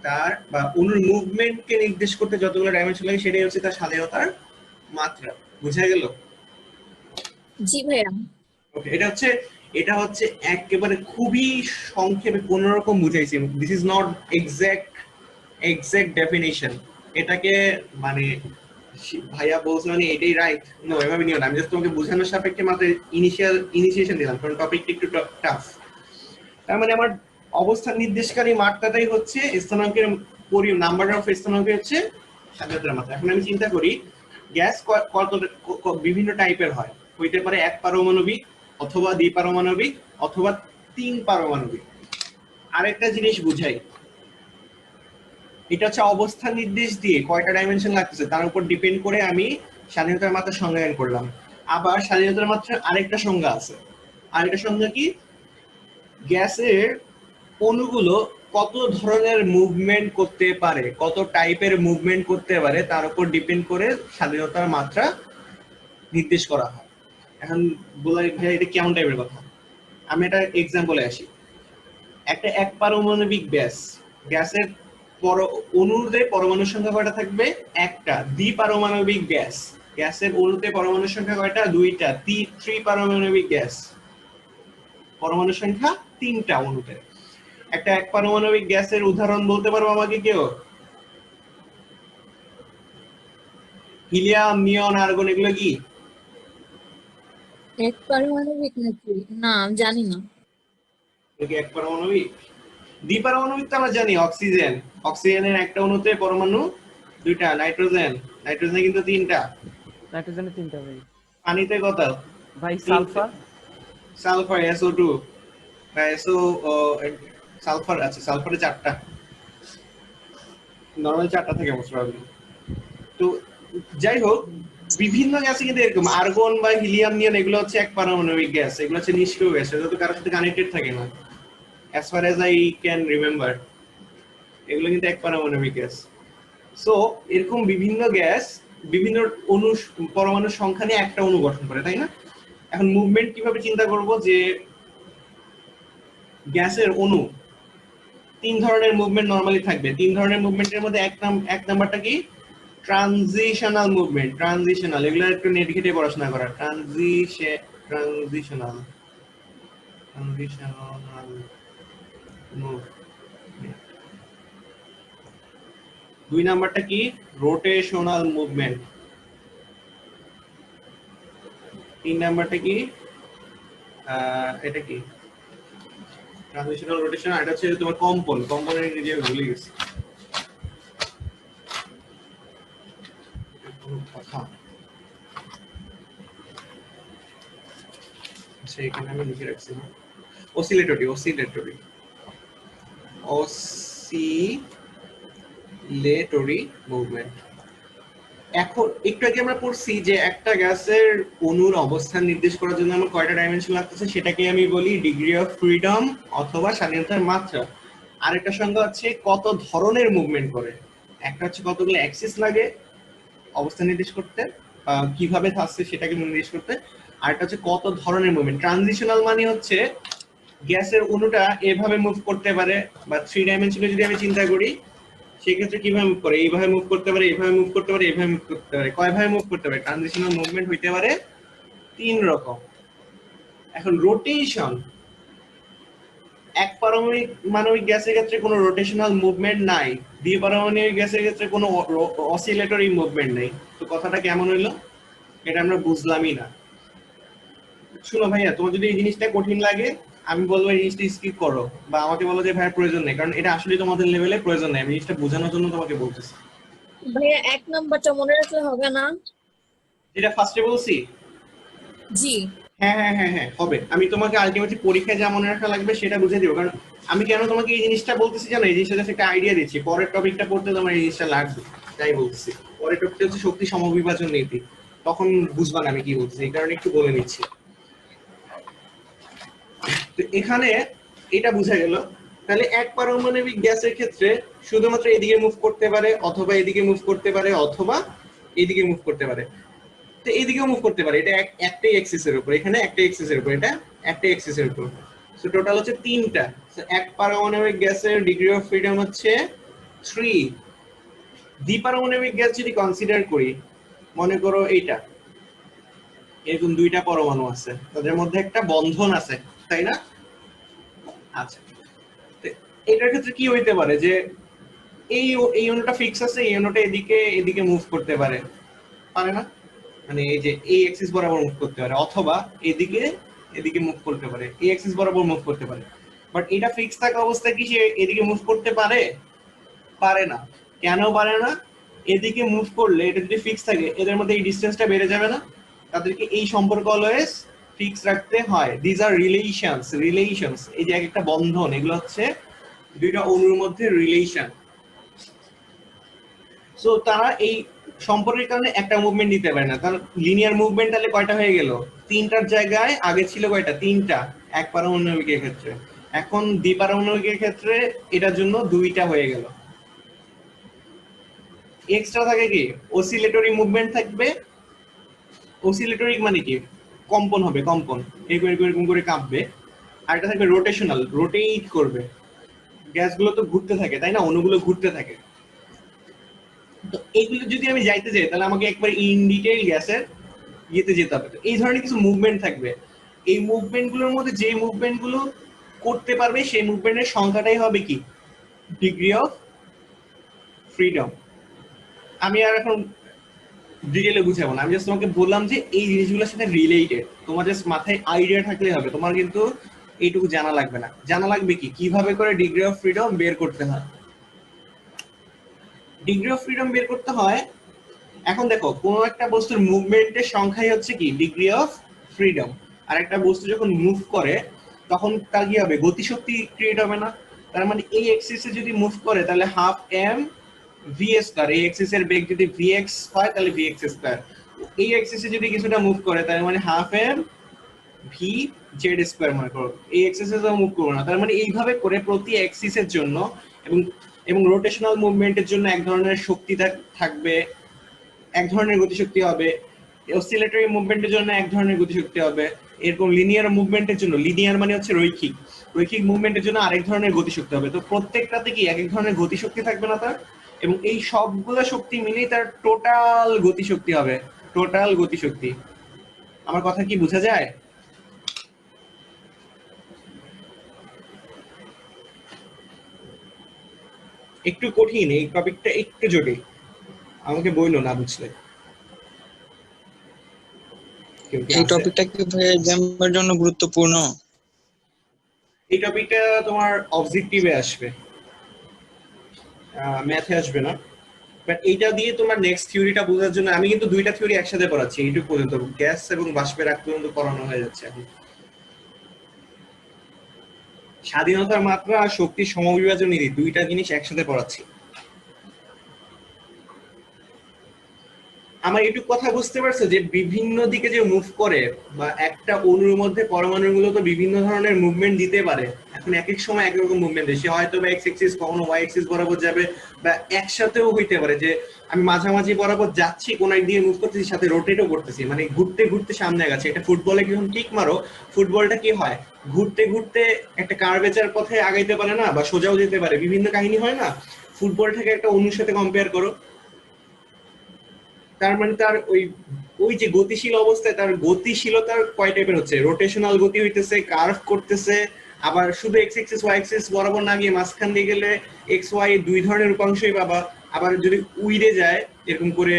তার বা অণুর মুভমেন্টকে নির্দেশ করতে যতগুলো ডাইমেনশন লাগে, সেটাই হচ্ছে তার স্বাধীনতার মাত্রা। বুঝা গেল? জি ভাইয়া। ওকে, এটা হচ্ছে একেবারে খুবই সংক্ষেপে কোন রকম বুঝাইছি। This is not exact definition. এটাকে মানে ভাইয়া বলছে মানে এটাই রাইট, নো, এভাবে নিও না। আমি জাস্ট তোমাকে বোঝানোর সাপেক্ষে মাত্র ইনিশিয়েশন দিলাম, কারণ টপিকটা একটু টাফ। তার মানে আমার অবস্থান নির্দেশকারী মাত্রাটাই হচ্ছে স্থানাঙ্কের নাম্বার অফ স্থানাঙ্ক হচ্ছে স্বাধীনতার মাত্রা। এখন আমি চিন্তা করি গ্যাস বিভিন্ন টাইপের হয়, হইতে পারে এক পারমাণবিক অথবা দ্বিপারমাণবিক অথবা 3 পারমাণবিক। আরেকটা জিনিস বুঝাই, এটা হচ্ছে অবস্থান নির্দেশ দিয়ে কয়টা ডাইমেনশন লাগতেছে তার উপর ডিপেন্ড করে আমি স্বাধীনতার মাত্রা সংজ্ঞায়ন করলাম। আবার স্বাধীনতার মাত্রার আরেকটা সংজ্ঞা আছে। আরেকটা সংজ্ঞা কি? গ্যাসের অণুগুলো কত ধরনের মুভমেন্ট করতে পারে, কত টাইপের মুভমেন্ট করতে পারে তার উপর ডিপেন্ড করে স্বাধীনতার মাত্রা নির্দেশ করা হয়। এখন বলাই ভাই এটা কেমন টাইপের কথা, আমি একটা এক্সাম্পলে আসি। একটা এক পারমাণবিক গ্যাসের অণুতে পরমাণুর সংখ্যা কয়টা থাকবে? একটা। দ্বিপারমাণবিক গ্যাসের অণুতে পরমাণুর সংখ্যা কয়টা? 2টা। ত্রিপারমাণবিক গ্যাস পরমাণুর সংখ্যা 3টা অণুতে। একটা এক পারমাণবিক গ্যাসের উদাহরণ বলতে পারবো আমাকে কেউ? হিলিয়াম, নিয়ন, আর্গন এগুলো কি? এক পারমাণবিক নাকি? না জানি না। এগুলো কি এক পারমাণবিক? দ্বিপারমাণবিক তো আমরা জানি, অক্সিজেনের একটা অণুতে পরমাণু 2টা। নাইট্রোজেনে কিন্তু 3টা। নাইট্রোজেনে 3টা ভাই। পানিতে কত? ভাই সালফার SO2 বা সালফার আছে, সালফারে 4টা, নরমাল 4টা থাকে মোস্ট প্রবাবলি। তো যাই হোক, বিভিন্ন গ্যাসে কিন্তু এরকম আর্গন বা হিলিয়াম, নিয়ন এগুলো হচ্ছে এক পারমাণবিক গ্যাস, এগুলো হচ্ছে নিষ্ক্রিয় গ্যাস, এগুলো তো কারোর সাথে কানেক্টেড থাকে না as far as I can remember। এগুলো কিন্তু এক পারমাণবিক গ্যাস। সো এরকম বিভিন্ন গ্যাস বিভিন্ন পরমাণুর সংখ্যা নিয়ে একটা অণু গঠন করে, তাই না? এখন মুভমেন্ট কিভাবে চিন্তা করব, যে গ্যাসের অণু 3 ধরনের মুভমেন্ট নরমালি থাকবে। 3 ধরনের মুভমেন্টের মধ্যে এক নাম্বারটা কি? Transitional movement. এগুলো একটু নেট ঘেটে পড়াশোনা করা। Transitional movement. 2 নাম্বারটা কি? Rotational movement. 3 নাম্বারটা কি? এটা কি? ট্রানজিশনাল, রোটেশন, আর এটা হচ্ছে তোমার কম্পনের নিজে ভুলে গেছি কথা। আচ্ছা এখানে আমি লিখে রাখছি, অসিলেটরি মুভমেন্ট। এখন একটু আগে আমরা পড়ছি যে একটা গ্যাসের অণুর অবস্থান নির্দেশ করার জন্য আমার কয়টা ডাইমেনশন লাগতেছে, সেটাকে আমি বলি ডিগ্রি অফ ফ্রিডম অথবা স্বাধীনতার মাত্রা। আরেকটা সংজ্ঞা হচ্ছে কত ধরনের মুভমেন্ট করে। একটা হচ্ছে কতগুলো অ্যাক্সিস লাগে অবস্থান নির্দেশ করতে, কিভাবে থাকছে সেটাকে নির্দেশ করতে। আরেকটা হচ্ছে কত ধরনের মুভমেন্ট। ট্রানজিশনাল মানে হচ্ছে গ্যাসের অণুটা এভাবে মুভ করতে পারে, বা 3 ডাইমেনশনে যদি আমি চিন্তা করি সেক্ষেত্রে কিভাবে মুভ করে, এইভাবে মুভ করতে পারে, এইভাবে মুভ করতে পারে, এইভাবে মুভ করতে পারে। কয়ভাবে মুভ করতে পারে? ট্রানজিশনাল মুভমেন্ট হইতে পারে 3 রকম। এখন রোটেশন, এক পারমাণবিক গ্যাসের ক্ষেত্রে কোনো রোটেশনাল মুভমেন্ট নাই, দ্বিপারমাণবিক গ্যাসের ক্ষেত্রে কোনো অসিলেটরি মুভমেন্ট নেই। তো কথাটা কেমন হইলো? এটা আমরা বুঝলামই না। শুনো ভাইয়া, তোমার যদি এই জিনিসটা কঠিন লাগে আমি বলবো এই জিনিসটা স্কিপ করো, বা আমাকে বলো যে ভাই প্রয়োজন নেই, কারণ এটা আসলে তোমাদের লেভেলে প্রয়োজন নেই, আমি জিনিসটা বোঝানোর জন্য তোমাকে বলতেছি। ভাইয়া 1 নাম্বারটা মনে রাখলে হবে না? যেটা ফার্স্টে বলছি, জি। হ্যাঁ হ্যাঁ হ্যাঁ হ্যাঁ হবে। আমি তোমাকে আলটিমেটলি পরীক্ষায় যা মনে রাখা লাগবে সেটা বুঝে দিব, কারণ আমি কেন তোমাকে এই জিনিসটা বলতেছি জানো, এই জিনিসটা জাস্ট একটা আইডিয়া দিচ্ছি, পরের টপিকটা পড়তে তোমার এই জিনিসটা লাগবে, তাই বলছি। পরের টপিকটা হচ্ছে শক্তি সমবিভাজন নীতি, তখন বুঝবা না আমি কি বলছি, এই কারণে একটু বলে নিচ্ছি। তো এখানে এটা বোঝা গেল, তাহলে এক পারমাণবিক গ্যাসের ক্ষেত্রে শুধুমাত্র এদিকে মুভ করতে পারে, অথবা এদিকে মুভ করতে পারে, অথবা এদিকে মুভ করতে পারে। তো এইদিকেও মুভ করতে পারে, এটা একটাই এক্সিস এর উপর, এখানে একটা এক্সিস এর উপর, এটা একটাই এক্সিস এর উপর। সো টোটাল হচ্ছে 3টা। সো এক পারমাণবিক গ্যাসের ডিগ্রি অফ ফ্রিডম হচ্ছে 3। দ্বিপারমাণবিক গ্যাস যদি কনসিডার করি, মনে করো এইটা, এরকম 2টা পরমাণু আছে, তাদের মধ্যে একটা বন্ধন আছে, তাই না? আচ্ছা, তো এটার ক্ষেত্রে কি হইতে পারে যে এই এই অণুটা ফিক্স আছে, এই অণুটা এদিকে এদিকে মুভ করতে পারে, পারে না? মানে এই যে এই অ্যাক্সিস বরাবর মুভ করতে পারে, অথবা এদিকে এদিকে মুভ করতে পারে, এই অ্যাক্সিস বরাবর মুভ করতে পারে। বাট এটা ফিক্স থাকা অবস্থায় কি সে এদিকে মুভ করতে পারে? পারে না। কেন পারে না? এদিকে মুভ করলে এটা যদি ফিক্স থাকে, এদের মধ্যে এই ডিসটেন্সটা বেড়ে যাবে না? তাদেরকে এই সম্পর্ক অলওয়েজ ফিক্স রাখতে হয়। দিস আর রিলেশনস, এই যে একটা বন্ধন, এগুলো হচ্ছে 2টা অণুর মধ্যে রিলেশন। সো তারা এই সম্পর্কের কারণে একটা মুভমেন্ট নিতে পারে না, তার লিনিয়ার মুভমেন্ট তাহলে কয়টা হয়ে গেল? 3টার জায়গায় আগে ছিল কয়টা? 3টা এক পারমাণবিকের ক্ষেত্রে। এখন দ্বিপারমাণবিকের ক্ষেত্রে এটার জন্য 2টা হয়ে গেল। এক্সট্রা থাকে কি? অসিলেটরি মুভমেন্ট থাকবে। অসিলেটরি মানে কি? কম্পন হবে, কম্পন, এরকম করে কাঁপবে। আর এটা থাকবে রোটেশনাল, রোটেট করবে। গ্যাসগুলো তো ঘুরতে থাকে, তাই না? অণুগুলো ঘুরতে থাকে। তো এইগুলো যদি আমি যাইতে চাই, তাহলে আমাকে একবার ইন ডিটেইল গ্যাসের ইয়েতে যেতে হবে। তো এই ধরনের কিছু মুভমেন্ট থাকবে, এই মুভমেন্ট গুলোর মধ্যে যে মুভমেন্ট গুলো করতে পারবে সেই মুভমেন্টের সংখ্যাটাই হবে কি? Degree of freedom. আমি আর এখন ডিটেইলে বুঝাবো না, আমি জাস্ট তোমাকে বললাম যে এই জিনিসগুলোর সাথে রিলেটেড, তোমার জাস্ট মাথায় আইডিয়া থাকলেই হবে, তোমার কিন্তু এইটুকু জানা লাগবে না। জানা লাগবে কি, কিভাবে করে ডিগ্রি অফ ফ্রিডম বের করতে হয়। ডিগ্রি অফ ফ্রিডম বের করতে হয়, এখন দেখো কোন একটা বস্তুর মুভমেন্টের সংখ্যাই হচ্ছে কি? Degree of freedom. আর একটা বস্তু যখন মুভ করে তখন তার কি হবে? গতিশক্তি ক্রিয়েট হবে না? তার মানে এই এক্সিসে যদি মুভ করে তাহলে হাফ এম ভি স্কয়ার, এই এক্সিস এর বেগ যদি ভি এক্স হয় তাহলে ভি এক্স স্কয়ার। এই এক্সিসে যদি কিছুটা মুভ করে তার মানে half M V Z square, মনে করো এই এক্সিসে তো মুভ করবে না, তার মানে এইভাবে করে প্রতি এক্সিসের জন্য এবং এবং রোটেশনাল মুভমেন্টের জন্য এক ধরনের শক্তি থাকবে, এক ধরনের গতিশক্তি হবে। অসিলেটরি মুভমেন্টের জন্য এক ধরনের গতিশক্তি হবে। এরকম লিনিয়ার মুভমেন্টের জন্য, লিনিয়ার মানে হচ্ছে রৈখিক, রৈখিক মুভমেন্টের জন্য আরেক ধরনের গতিশক্তি হবে। তো প্রত্যেকটাতে কি এক এক ধরনের গতিশক্তি থাকবে না তার? এবং এই সবগুলো শক্তি মিলেই তার টোটাল গতিশক্তি হবে, টোটাল গতিশক্তি। আমার কথা কি বোঝা যায়? একটু কঠিন এই টপিকটা, একটু জটিল, আমাকে বইলো না বুঝলে। কেউ কি এই আছে? টপিকটা কি ভাই এক্সামের জন্য গুরুত্বপূর্ণ? এই টপিকটা তোমার অবজেক্টিভে আসবে, ম্যাথে আসবে না। বাট এইটা দিয়ে তোমার নেক্সট থিওরিটা বোঝার জন্য আমি কিন্তু 2টা থিওরি একসাথে পড়াচ্ছি, এইটুকু পর্যন্ত গ্যাস এবং বাষ্পের আগ পর্যন্ত পড়ানো হয়ে যাচ্ছে এখন। স্বাধীনতার মাত্রা আর শক্তির সমবিভাজন নীতি, 2টা জিনিস একসাথে পড়াচ্ছি। আমার একটু কথা বুঝতে পারছো যে বিভিন্ন দিকে যে মুভ করে, বা একটা অণুর মধ্যে পরমাণুগুলো তো বিভিন্ন ধরনের মুভমেন্ট দিতে পারে। এখন এক এক সময় এক রকম মুভমেন্ট দেয়, সে হয়তো বা এক্স এক্সিস কখনো ওয়াই এক্সিস বরাবর যাবে, বা একসাথেও হইতে পারে যে আমি মাঝামাঝি বরাবর যাচ্ছি, কোন এক দিয়ে মুভ করতেছি, সাথে রোটেটও করতেছি, মানে ঘুরতে ঘুরতে সামনে গেছে। এটা ফুটবলে যখন কিক মারো, ফুটবলটা কি হয়? ঘুরতে ঘুরতে একটা কার্ভেচার পথে আগাইতে পারে না, বা সোজাও যেতে পারে, বিভিন্ন কাহিনী হয় না? ফুটবলটাকে একটা অণুর সাথে কম্পেয়ার করো, তার মানে তার ওই ওই যে গতিশীল অবস্থায় তার গতিশীলতার কয় টাইপের হচ্ছে? রোটেশনাল গতি হইতেছে, কার্ভ করতেছে, আবার শুধু এক্স এক্সিস ওয়াই এক্সিস বরাবর না গিয়ে মাঝখান দিয়ে গেলে এক্স ওয়াই 2 ধরনের উপাংশই পাবা। আবার যদি উইড়ে যায়, এরকম করে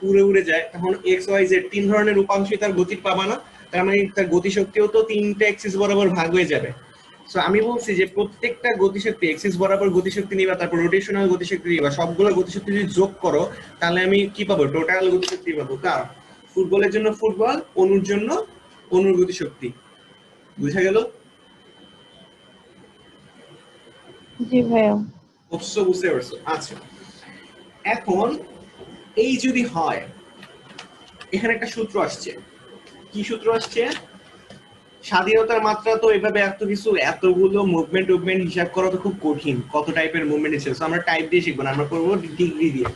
উড়ে উড়ে যায়, তখন এক্স ওয়াই জেড 3 ধরনের উপাংশই তার গতির পাবা না? তার মানে তার গতিশক্তিও তো 3টে এক্সিস বরাবর ভাগ হয়ে যাবে। সো আমি বলছি যে প্রত্যেকটা গতিশক্তি এক্সিস বরাবর গতিশক্তি নিবা, তারপর রোটেশনাল গতিশক্তি নিবা, সবগুলো গতিশক্তি যদি যোগ করো তাহলে আমি কি পাবো? টোটাল গতিশক্তি পাবো। কার? ফুটবলের জন্য ফুটবল, অনুর জন্য অনুর গতিশক্তি। বুঝা গেল? জি ভাইয়া। অবশ্যই বুঝতে পারছো। আচ্ছা, এখন এই যদি হয়, এখানে একটা সূত্র আসছে। কি সূত্র আসছে? স্বাধীনতার মাত্রা তো এভাবে এত কিছু এতগুলো মুভমেন্ট হিসাব করা তো খুব কঠিন, কত টাইপের মুভমেন্ট আছে। আমরা টাইপ দিয়ে শিখবো না, আমরা করবো ডিগ্রি দিয়ে,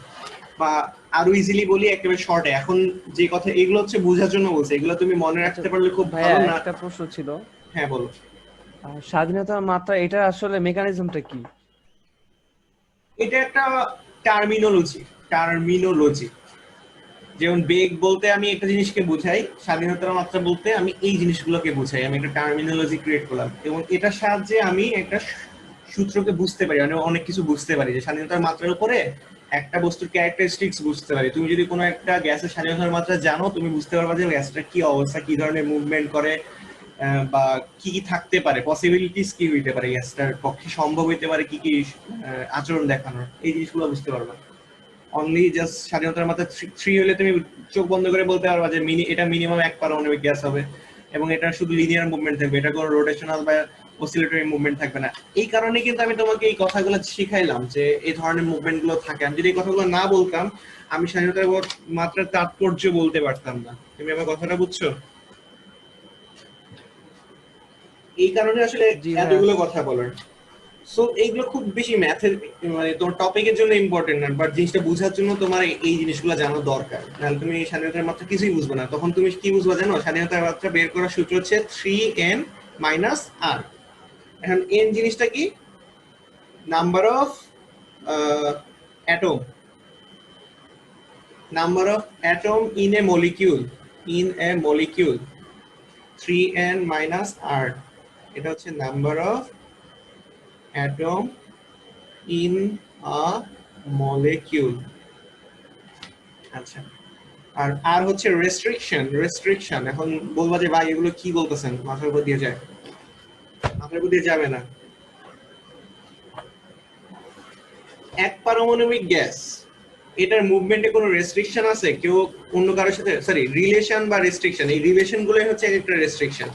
বা আরো ইজিলি বলি একেবারে শর্টে। এখন যে কথা এগুলো হচ্ছে বোঝার জন্য বলছে, এগুলো তুমি মনে রাখতে পারলে খুব ভাইয়া ভালো না। একটা প্রশ্ন ছিল, হ্যাঁ বলো। স্বাধীনতার মাত্রা এটা আসলে মেকানিজমটা কি? এটা একটা টার্মিনোলজি। যেমন বেগ বলতে আমি একটা জিনিসকে বুঝাই, স্বাধীনতার মাত্রা বলতে আমি এই জিনিসগুলোকে বুঝাই। আমি একটা টার্মিনোলজি ক্রিয়েট করলাম এবং এটার সাহায্যে আমি একটা সূত্রকে বুঝতে পারি, মানে অনেক কিছু বুঝতে পারি। যে স্বাধীনতার মাত্রার উপরে একটা বস্তুর ক্যারেক্টারিস্টিক্স বুঝতে পারি। তুমি যদি কোনো একটা গ্যাসের স্বাধীনতার মাত্রা জানো, তুমি বুঝতে পারবা যে গ্যাসটা কি অবস্থা, কি ধরনের মুভমেন্ট করে, বা কি কি থাকতে পারে, পসিবিলিটিস কি হইতে পারে, গ্যাসটার পক্ষে সম্ভব হইতে পারে কি কি আচরণ দেখানোর, এই জিনিসগুলো বুঝতে পারবা। অনলি জাস্ট স্বাধীনতার মাত্রা 3 হলে তুমি চোখ বন্ধ করে বলতে পারবা যে এটা মিনিমাম এক পারমাণবিক গ্যাস হবে, এবং এটা শুধু লিনিয়ার মুভমেন্ট থাকবে, এটা কোনো রোটেশনাল বা অসিলেটরি মুভমেন্ট থাকবে না। এই কারণে কিন্তু আমি তোমাকে এই কথাগুলো শিখাইলাম যে এই ধরনের মুভমেন্ট গুলো থাকে। আমি যদি এই কথাগুলো না বলতাম, আমি স্বাধীনতার মাত্রার তাৎপর্য বলতে পারতাম না। তুমি আমার কথাটা বুঝছো? এই কারণে আসলে জি ভাইয়া। এতগুলো কথা বলার। সো এইগুলো খুব বেশি ম্যাথের, মানে তোমার টপিকের জন্য ইম্পর্টেন্ট না, বাট জিনিসটা বোঝার জন্য তোমার এই জিনিসগুলো জানা দরকার। নাহলে তুমি স্বাধীনতার মাত্রা কিছুই বুঝবে না। তখন তুমি কি বুঝবা জানো? স্বাধীনতার মাত্রা বের করার সূত্র হচ্ছে 3n মাইনাস r। এখন n জিনিসটা কি? Number of atom, number of atom in a molecule, 3n minus r, এটা হচ্ছে number of atom in a molecule. আচ্ছা, আর হচ্ছে রেস্ট্রিকশন। এখন বলবা যে ভাই এগুলো কি বলতেছেন, মাথার উপর দিয়ে যায়? মাথার উপর দিয়ে যাবে না। এক পারমাণবিক গ্যাস, এটার মুভমেন্টে কোনো রেস্ট্রিকশন আছে? কেউ অন্য কারোর সাথে, সরি, রিলেশন বা রেস্ট্রিকশন, এই রিলেশন গুলোই হচ্ছে একটা রেস্ট্রিকশন।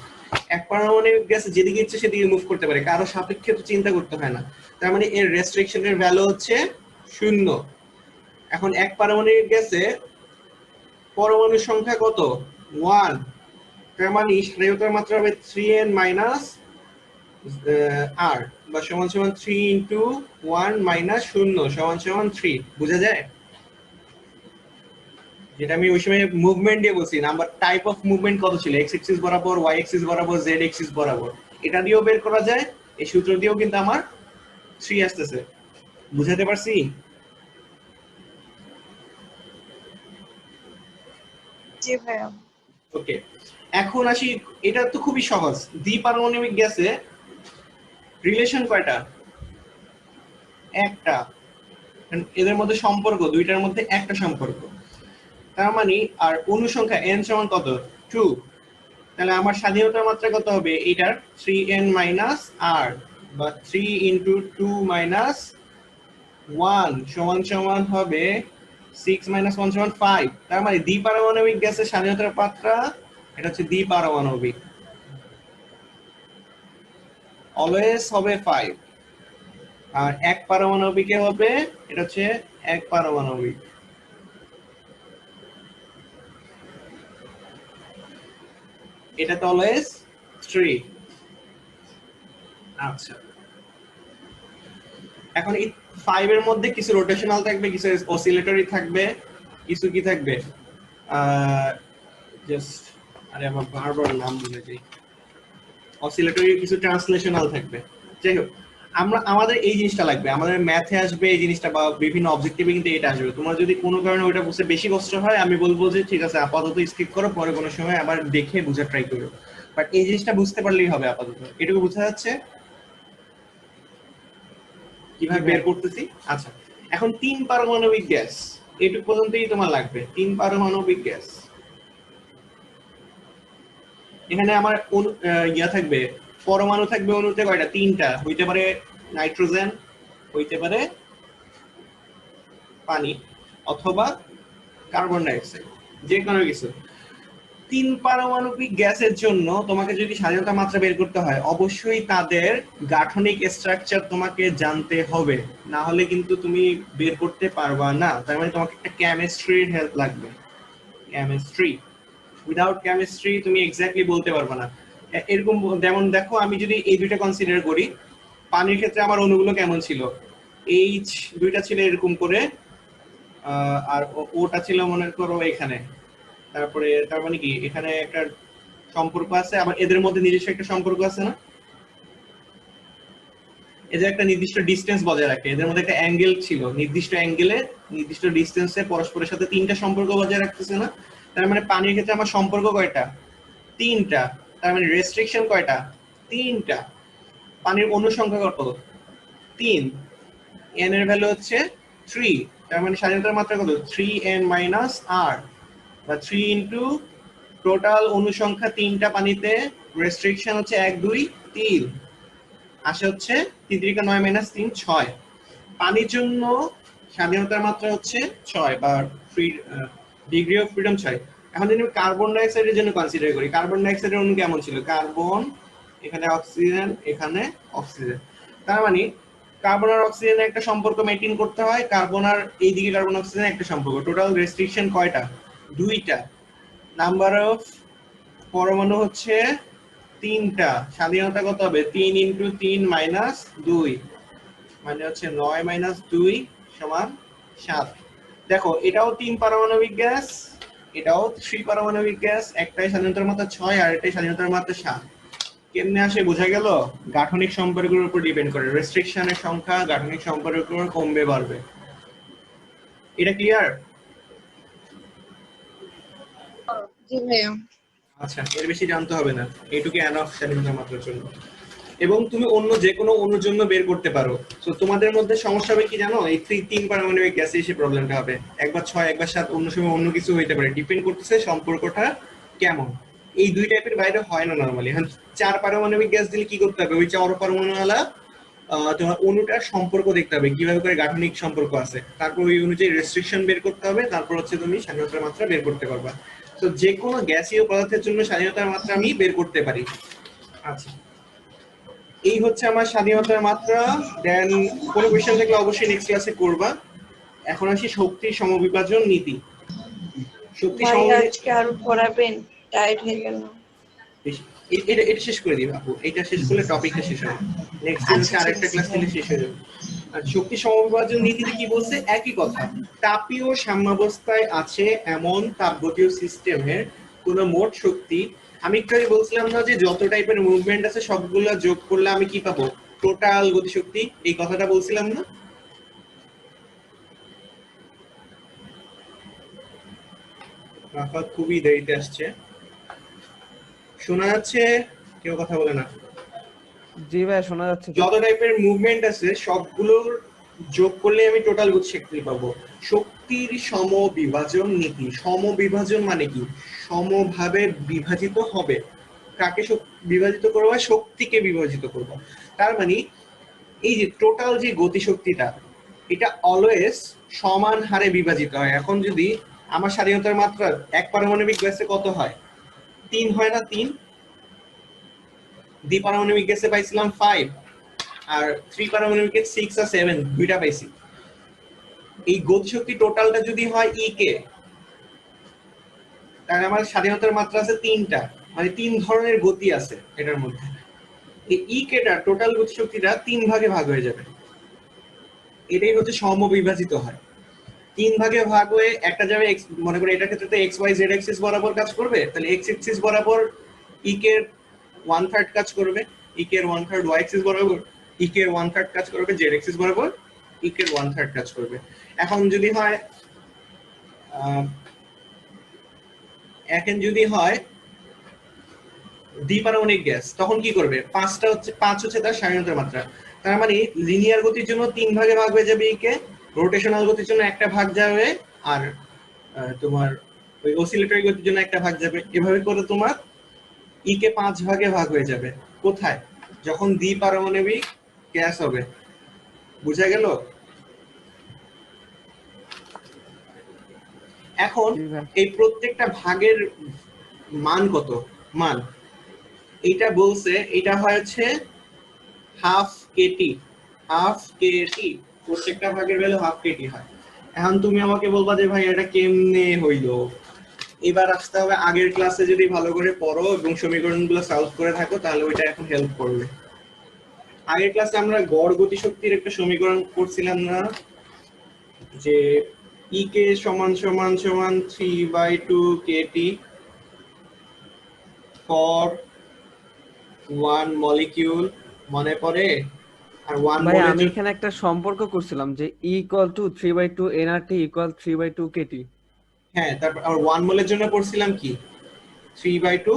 এক পারমাণবিক গ্যাস যেদিকে ইচ্ছে সেদিকে মুভ করতে পারে, কারো সাপেক্ষে তো চিন্তা করতে হয় না। তার মানে এর রেস্ট্রিকশনের ভ্যালু হচ্ছে 0। এখন এক পারমাণবিক গ্যাসে পরমাণুর সংখ্যা কত? 1। তার মানে স্বাধীনতার মাত্রা হবে 3n মাইনাস r, বা সমান সমান 3 ইন্টু 1 মাইনাস 0 সমান সমান 3। বুঝা যায়? যেটা আমি ওই সময় মুভমেন্ট দিয়ে বলছি, নাম্বার টাইপ অফ মুভমেন্ট কত ছিল, এক্স এক্সিস বরাবর, ওয়াই এক্সিস বরাবর, জেড এক্সিস বরাবর, এটা দিয়েও বের করা যায়। এই সূত্র দিয়েও কিন্তু আমার 3 আসতেছে। বুঝাতে পারছি? জি ভাইয়া। ওকে, এখন আসি, এটা তো খুবই সহজ। দ্বিপারমাণবিক গ্যাসে রিলেশন কয়টা? একটা। এদের মধ্যে সম্পর্ক, দুইটার মধ্যে একটা সম্পর্ক। তার মানে আর অনুসংখ্যা n সমান কত? 2। তাহলে আমার স্বাধীনতার মাত্রা কত হবে এটার? 3n মাইনাস r, বা 3 ইন্টু 2 মাইনাস 1 সমান সমান হবে 6 মাইনাস 1 সমান 5। তার মানে দ্বিপারমাণবিক গ্যাসের স্বাধীনতার মাত্রা, এটা হচ্ছে দ্বিপারমাণবিক, অলওয়েজ হবে 5। আর এক পারমাণবিকে হবে, এটা হচ্ছে এক পারমাণবিক, এটা তো অলওয়েজ 3। আচ্ছা, এখন এই 5 এর মধ্যে কিছু রোটেশনাল থাকবে, কিছু অসিলেটরি থাকবে, কিছু কি থাকবে, জাস্ট, আরে আমার বারবার নাম ভুলে যাই, অসিলেটরি, কিছু ট্রান্সলেশনাল থাকবে। যাই হোক, আমরা আমাদের এই জিনিসটা লাগবে, আমাদের ম্যাথে আসবে এই জিনিসটা, বা বিভিন্ন অবজেক্টিভে কিন্তু এটা আসবে। তোমার যদি কোনো কারণে ওইটা বুঝতে বেশি কষ্ট হয়, আমি বলবো যে ঠিক আছে আপাতত স্কিপ করো, পরে কোনো সময় আবার দেখে বোঝার ট্রাই করো। বাট এই জিনিসটা বুঝতে পারলেই হবে আপাতত। এটুকু বোঝা যাচ্ছে কিভাবে বের করতেছি? আচ্ছা, এখন 3 পারমাণবিক গ্যাস, এটুকু পর্যন্তই তোমার লাগবে। 3 পারমাণবিক গ্যাস, এখানে আমার ইয়া থাকবে, পরমাণু থাকবে অণুতে কয়টা? 3টা। হইতে পারে নাইট্রোজেন, হইতে পারে পানি, অথবা কার্বন ডাই অক্সাইড, যে কোনো কিছু। 3 পারমাণবিক গ্যাসের জন্য তোমাকে যদি স্বাধীনতা মাত্রা বের করতে হয়, অবশ্যই তাদের গাঠনিক স্ট্রাকচার তোমাকে জানতে হবে, না হলে কিন্তু তুমি বের করতে পারবা না। তার মানে তোমাকে একটা কেমিস্ট্রির হেল্প লাগবে, কেমিস্ট্রি। উইদাউট কেমিস্ট্রি তুমি এক্স্যাক্টলি বলতে পারবা না। এরকম যেমন দেখো, আমি যদি এই দুইটা কনসিডার করি, পানির ক্ষেত্রে আমার অণুগুলো কেমন ছিল? এইচ দুইটা ছিল এরকম করে, আর ওটা ছিল মনে করো এখানে। তারপরে তার মানে কি এখানে একটা সম্পর্ক আছে, আবার এদের মধ্যে নিজস্ব একটা সম্পর্ক আছে না? এদের একটা নির্দিষ্ট ডিস্টেন্স বজায় রাখে, এদের মধ্যে একটা অ্যাঙ্গেল ছিল, নির্দিষ্ট অ্যাঙ্গেলে নির্দিষ্ট ডিস্টেন্সে পরস্পরের সাথে 3টা সম্পর্ক বজায় রাখতেছে না? তার মানে পানির ক্ষেত্রে আমার সম্পর্ক কয়টা? 3টা। তার মানে রেস্ট্রিকশন কয়টা? 3টা। পানির অণু সংখ্যা কত? 3। n এর ভ্যালু হচ্ছে 3। তার মানে স্বাধীনতার মাত্রা কত? 3n - r, বা 3 ইনটু টোটাল অণু সংখ্যা 3টা পানিতে, রেস্ট্রিকশন হচ্ছে 1 2 3, আসে হচ্ছে 3 3 9 - 3 6। পানির জন্য স্বাধীনতার মাত্রা হচ্ছে 6, বা ফ্রি ডিগ্রি অফ ফ্রিডম 6। এখন যদি কার্বন ডাই অক্সাইডের জন্য কনসিডার করি, কার্বন ডাই অক্সাইডের অণু কেমন ছিল? কার্বন, এখানে অক্সিজেন, এখানে অক্সিজেন। তার মানে কার্বন আর অক্সিজেনের একটা সম্পর্ক মেইনটেইন করতে হয়, কার্বন আর এইদিকে কার্বন অক্সিজেনের একটা সম্পর্ক। টোটাল রেস্ট্রিকশন কয়টা? 2টা। নাম্বার অফ পরমাণু হচ্ছে 3টা। স্বাধীনতা কত হবে? 3 ইনটু 3 - 2, মানে হচ্ছে 9 - 2 = 7। দেখো, এটাও 3 পারমাণবিক গ্যাস, এটাও 3 পারমাণবিক গ্যাস, একটাই স্বাধীনতার মাত্রা 6 আর একটাই স্বাধীনতার মাত্রা 7। কেমনে আসে বোঝা গেল? গাঠনিক সম্পর্কের উপর ডিপেন্ড করে, রেস্ট্রিকশনের সংখ্যা গাঠনিক সম্পর্কের উপর কমবে বাড়বে। এটা ক্লিয়ার? জি ভাইয়া। আচ্ছা, এর বেশি জানতে হবে না, এইটুকু এনাফ স্বাধীনতার মাত্রার জন্য। এবং তুমি অন্য যে কোনো অণুর জন্য বের করতে পারো। তো তোমাদের মধ্যে সমস্যা হবে কি জানো? এই 3 পারমাণবিক গ্যাসে এসে প্রবলেমটা হবে। একবার 6, একবার 7, অন্য সময় অন্য কিছু হইতে পারে, ডিপেন্ড করতেছে সম্পর্কটা কেমন। এই 2 টাইপের বাইরে হয় না নরমালি। এখন 4 পারমাণবিক গ্যাস দিলে কি করতে হবে? ওই 4 পরমাণুওয়ালা তোমার অণুটার সম্পর্ক দেখতে হবে, কিভাবে করে গাঠনিক সম্পর্ক আছে, তারপর ওই অনুযায়ী রেস্ট্রিকশন বের করতে হবে, তারপর হচ্ছে তুমি স্বাধীনতার মাত্রা বের করতে পারবা। তো যে কোনো গ্যাসীয় পদার্থের জন্য স্বাধীনতার মাত্রা আমি বের করতে পারি। আচ্ছা, এই হচ্ছে আমার স্বাধীনতার মাত্রা। দেন কোনো কোশ্চেন থাকলে অবশ্যই নেক্সট ক্লাসে করবা। এখন আসি শক্তি সমবিভাজন নীতি। শক্তি ভাই সমবিভাজন, আজকে আরো পড়াবেন, টাইট হয়ে গেল। এটা এটা শেষ করে দিবা আপু, এটা শেষ করলে টপিকটা শেষ হবে। নেক্সট দিন হচ্ছে আচ্ছা, ঠিক আরেকটা আছে ক্লাস ভাই। নিলে শেষ হয়ে যাবে। আর শক্তি সমবিভাজন নীতিতে কি বলছে? একই কথা। তাপীয় সাম্যাবস্থায় আছে এমন তাপগতীয় সিস্টেমের কোন মোট শক্তি, আমি একটু আগে বলছিলাম না যে যত টাইপের মুভমেন্ট আছে সবগুলো যোগ করলে আমি কি পাবো? টোটাল গতিশক্তি। এই কথাটা বলছিলাম না? রাফাত খুবই দেরিতে আসছে, শোনা যাচ্ছে? কেউ কথা বলে না। জি ভাই, শোনা যাচ্ছে তো। যত টাইপের মুভমেন্ট আছে সবগুলোর যোগ করলে আমি টোটাল গতিশক্তি পাবো। শক্তির সমবিভাজন নীতি। সমবিভাজন মানে কি? সমভাবে বিভাজিত হবে। কাকে বিভাজিত করবো? শক্তিকে বিভাজিত করব। তার মানে এই যে টোটাল যে গতিশক্তিটা, এটা অলওয়েজ সমান হারে বিভাজিত হয়। এখন যদি আমার স্বাধীনতার মাত্রা 1 পারমাণবিক গ্যাসে কত হয়? 3 হয় না? 3। দ্বিপারমাণবিক গ্যাসে পাইছিলাম 5, আর 3 পারমাণবিকে 6 আর 7 দুইটা পাইছি। এই গতিশক্তি টোটালটা যদি হয় ই কে, তাহলে আমার স্বাধীনতার মাত্রা আছে 3টা, মানে 3 ধরনের গতি আছে এটার মধ্যে। এই ই কেটা টোটাল গতিশক্তিটা 3 ভাগে ভাগ হয়ে যাবে। এটাই হচ্ছে সমবিভাজিত হয়। 3 ভাগে ভাগ হয়ে একটা যাবে x, মনে করে এটার ক্ষেত্রে তো x y z অ্যাক্সিস বরাবর কাজ করবে, তাহলে x অ্যাক্সিস বরাবর ই কে 1/3 কাজ করবে, ই কে 1/3 y অ্যাক্সিস বরাবর ই কে 1/3 কাজ করবে, z অ্যাক্সিস বরাবর ই কে 1/3 কাজ করবে। এখন যদি হয় এখন যদি হয় দ্বিপারমাণবিক গ্যাস, তখন কি করবে? 5 হচ্ছে তার স্বাধীনতার মাত্রা। তার মানে লিনিয়ার গতির জন্য 3 ভাগে ভাগ হয়ে যাবে ই কে, রোটেশনাল গতির জন্য একটা ভাগ যাবে, আর তোমার ওই অসিলেটরি গতির জন্য একটা ভাগ যাবে। এভাবে করে তোমার ই কে 5 ভাগে ভাগ হয়ে যাবে। কোথায়? যখন দ্বিপারমাণবিক গ্যাস হবে। বুঝা গেল? এখন জি ভাই। এই প্রত্যেকটা ভাগের মান কত? মান এটা বলছে, এটা হচ্ছে হাফ কেটি। হাফ কেটি, প্রত্যেকটা ভাগের ভ্যালু হাফ কেটি হয়। এখন তুমি আমাকে বলবা যে ভাই এটা কেমনে হইলো। এবার আসতে হবে আগের ক্লাসে, যদি ভালো করে পড়ো এবং সমীকরণগুলো সলভ করে থাকো তাহলে ওইটা এখন হেল্প করবে। আগের ক্লাসে আমরা গড় গতিশক্তির একটা সমীকরণ করছিলাম না, যে ই কে সমান সমান সমান 3/2 কেটি ফর 1 মলিকিউল, মনে পড়ে? আর 1 ভাই মোলের আমি জন্য, এখানে একটা সম্পর্ক করছিলাম যে E = 3/2 nRT = 3/2 kT। হ্যাঁ, তারপর আর 1 মোলের জন্য পড়ছিলাম কি 3/2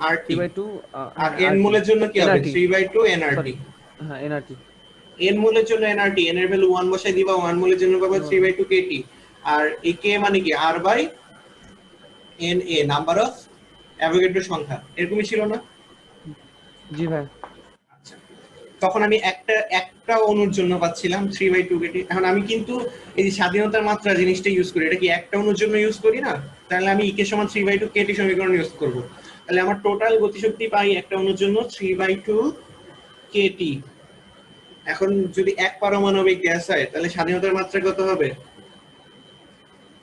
আরটি, 3/2 আর হ্যাঁ এন RT মোলের জন্য কি হবে nRT 3/2 সরি এনআরটি। হ্যাঁ nRT। এন মোলের জন্য এনআরটি, এন এর ভ্যালু 1 বসাই দিবা, 1 মোলের জন্য পাবা 3/2 কেটি। আর এই কে মানে কি R by N, A number of Avogadro সংখ্যা, এরকমই ছিল না? জি ভাই। আচ্ছা, তখন আমি একটা একটা অণুর জন্য পাচ্ছিলাম 3/2 কেটি। এখন আমি কিন্তু এই যে স্বাধীনতার মাত্রা জিনিসটা ইউজ করি, এটা কি একটা অণুর জন্য ইউজ করি না? তাহলে আমি ইকে সমান 3/2 কেটি সমীকরণ ইউজ করব। তাহলে আমার টোটাল গতিশক্তি পাই একটা অণুর জন্য 3/2 কেটি। এখন যদি এক পারমাণবিক গ্যাস হয় তাহলে স্বাধীনতার মাত্রা কত হবে?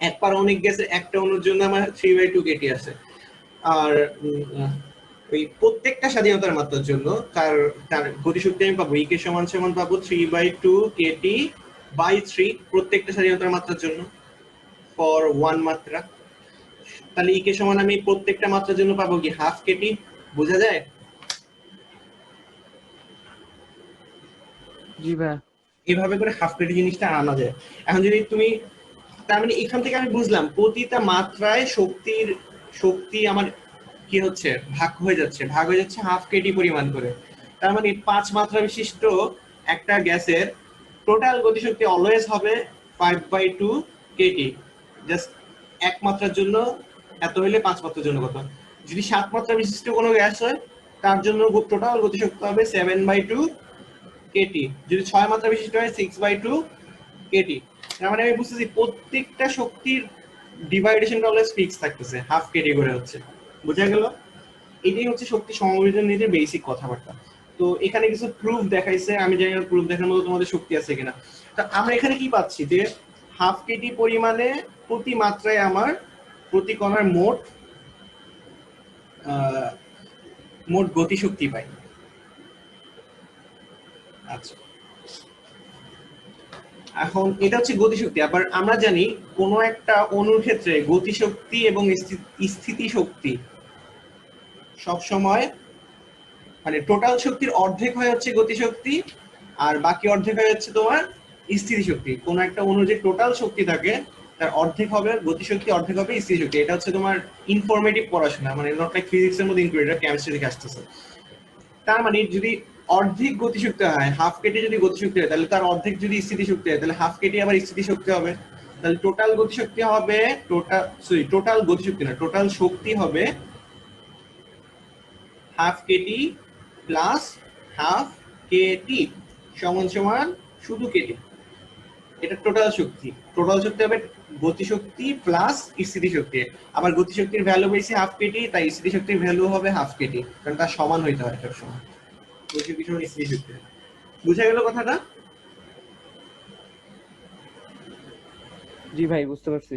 এক পারমাণবিক গ্যাসের একটা অণুর জন্য আমার 3/2 কেটি আছে। আর ওই প্রত্যেকটা স্বাধীনতার মাত্রার জন্য তার তার গতিশক্তি আমি পাবো ইকে সমান সমান পাবো 3/2 কেটি বাই 3, প্রত্যেকটা স্বাধীনতার মাত্রার জন্য ফর 1 মাত্রা। তাহলে ইকে সমান আমি প্রত্যেকটা মাত্রার জন্য পাবো কি হাফ কেটি। বোঝা যায়? জি ভাই। এভাবে করে হাফ কেটি জিনিসটা আনা যায়। এখন যদি তুমি, তার মানে এখান থেকে আমি বুঝলাম প্রতিটা মাত্রায় শক্তি আমার কি হচ্ছে, ভাগ হয়ে যাচ্ছে হাফ কেটি পরিমাণ করে। তার মানে 5 মাত্রা বিশিষ্ট একটা গ্যাসের টোটাল গতিশক্তি অলওয়েজ হবে 5/2 কেটি। জাস্ট এক মাত্রার জন্য এত হইলে 5 মাত্রার জন্য কত। যদি 7 মাত্রা বিশিষ্ট কোনো গ্যাস হয় তার জন্য টোটাল গতিশক্তি হবে 7/2 কেটি। যদি 6 মাত্রা বিশিষ্ট হয় 6/2 কেটি। তার মানে আমি বুঝতেছি প্রত্যেকটা শক্তির ডিভাইডেশনটা অলওয়েজ ফিক্স থাকতেছে, হাফ কেটি করে হচ্ছে। বোঝা গেল? এটাই হচ্ছে শক্তি সমবেদন নীতির বেসিক কথাবার্তা। তো এখানে কিছু প্রুফ দেখাইছে, আমি জানি না প্রুফ দেখার মতো তোমাদের শক্তি আছে কিনা। তো আমরা এখানে কি পাচ্ছি যে হাফ কেটি পরিমাণে প্রতি মাত্রায় আমার প্রতি কণার মোট গতিশক্তি পাই। আচ্ছা, এখন এটা হচ্ছে গতিশক্তি। আবার আমরা জানি কোন একটা অণুর ক্ষেত্রে গতিশক্তি এবং স্থিতি শক্তি সব সময়, মানে টোটাল শক্তির অর্ধেক হয় হচ্ছে গতিশক্তি, আর বাকি অর্ধেক হয় হচ্ছে তোমার স্থিতিশক্তি। কোন একটা অণুর যে টোটাল শক্তি থাকে তার অর্ধেক হবে গতিশক্তি, অর্ধেক হবে স্থিতিশক্তি। এটা হচ্ছে তোমার ইনফরমেটিভ পড়াশোনা, মানে নট লাইক ফিজিক্স এর মধ্যে ইনক্লুডেড, এটা কেমিস্ট্রি থেকে আসতেছে। তার মানে যদি অর্ধেক গতিশক্তি হয়, হাফ কেটে যদি গতিশক্তি হয়, তাহলে তার অর্ধেক যদি স্থিতিশক্তি হয় তাহলে হাফ কেটে আবার স্থিতিশক্তি হবে। তাহলে টোটাল গতিশক্তি হবে টোটাল গতিশক্তি না, টোটাল শক্তি হবে half Katie plus half Katie সমান সমান শুধু কেটি। এটা টোটাল শক্তি। টোটাল শক্তি হবে গতিশক্তি প্লাস স্থিতিশক্তি। আবার গতিশক্তির ভ্যালু পেয়েছি হাফ কেটি, তাই স্থিতিশক্তির ভ্যালু হবে হাফ কেটি, কারণ তার সমান হইতে হয় সবসময় গতিশক্তি সমান স্থিতিশক্তি। বুঝা গেল কথাটা? জি ভাই বুঝতে পারছি।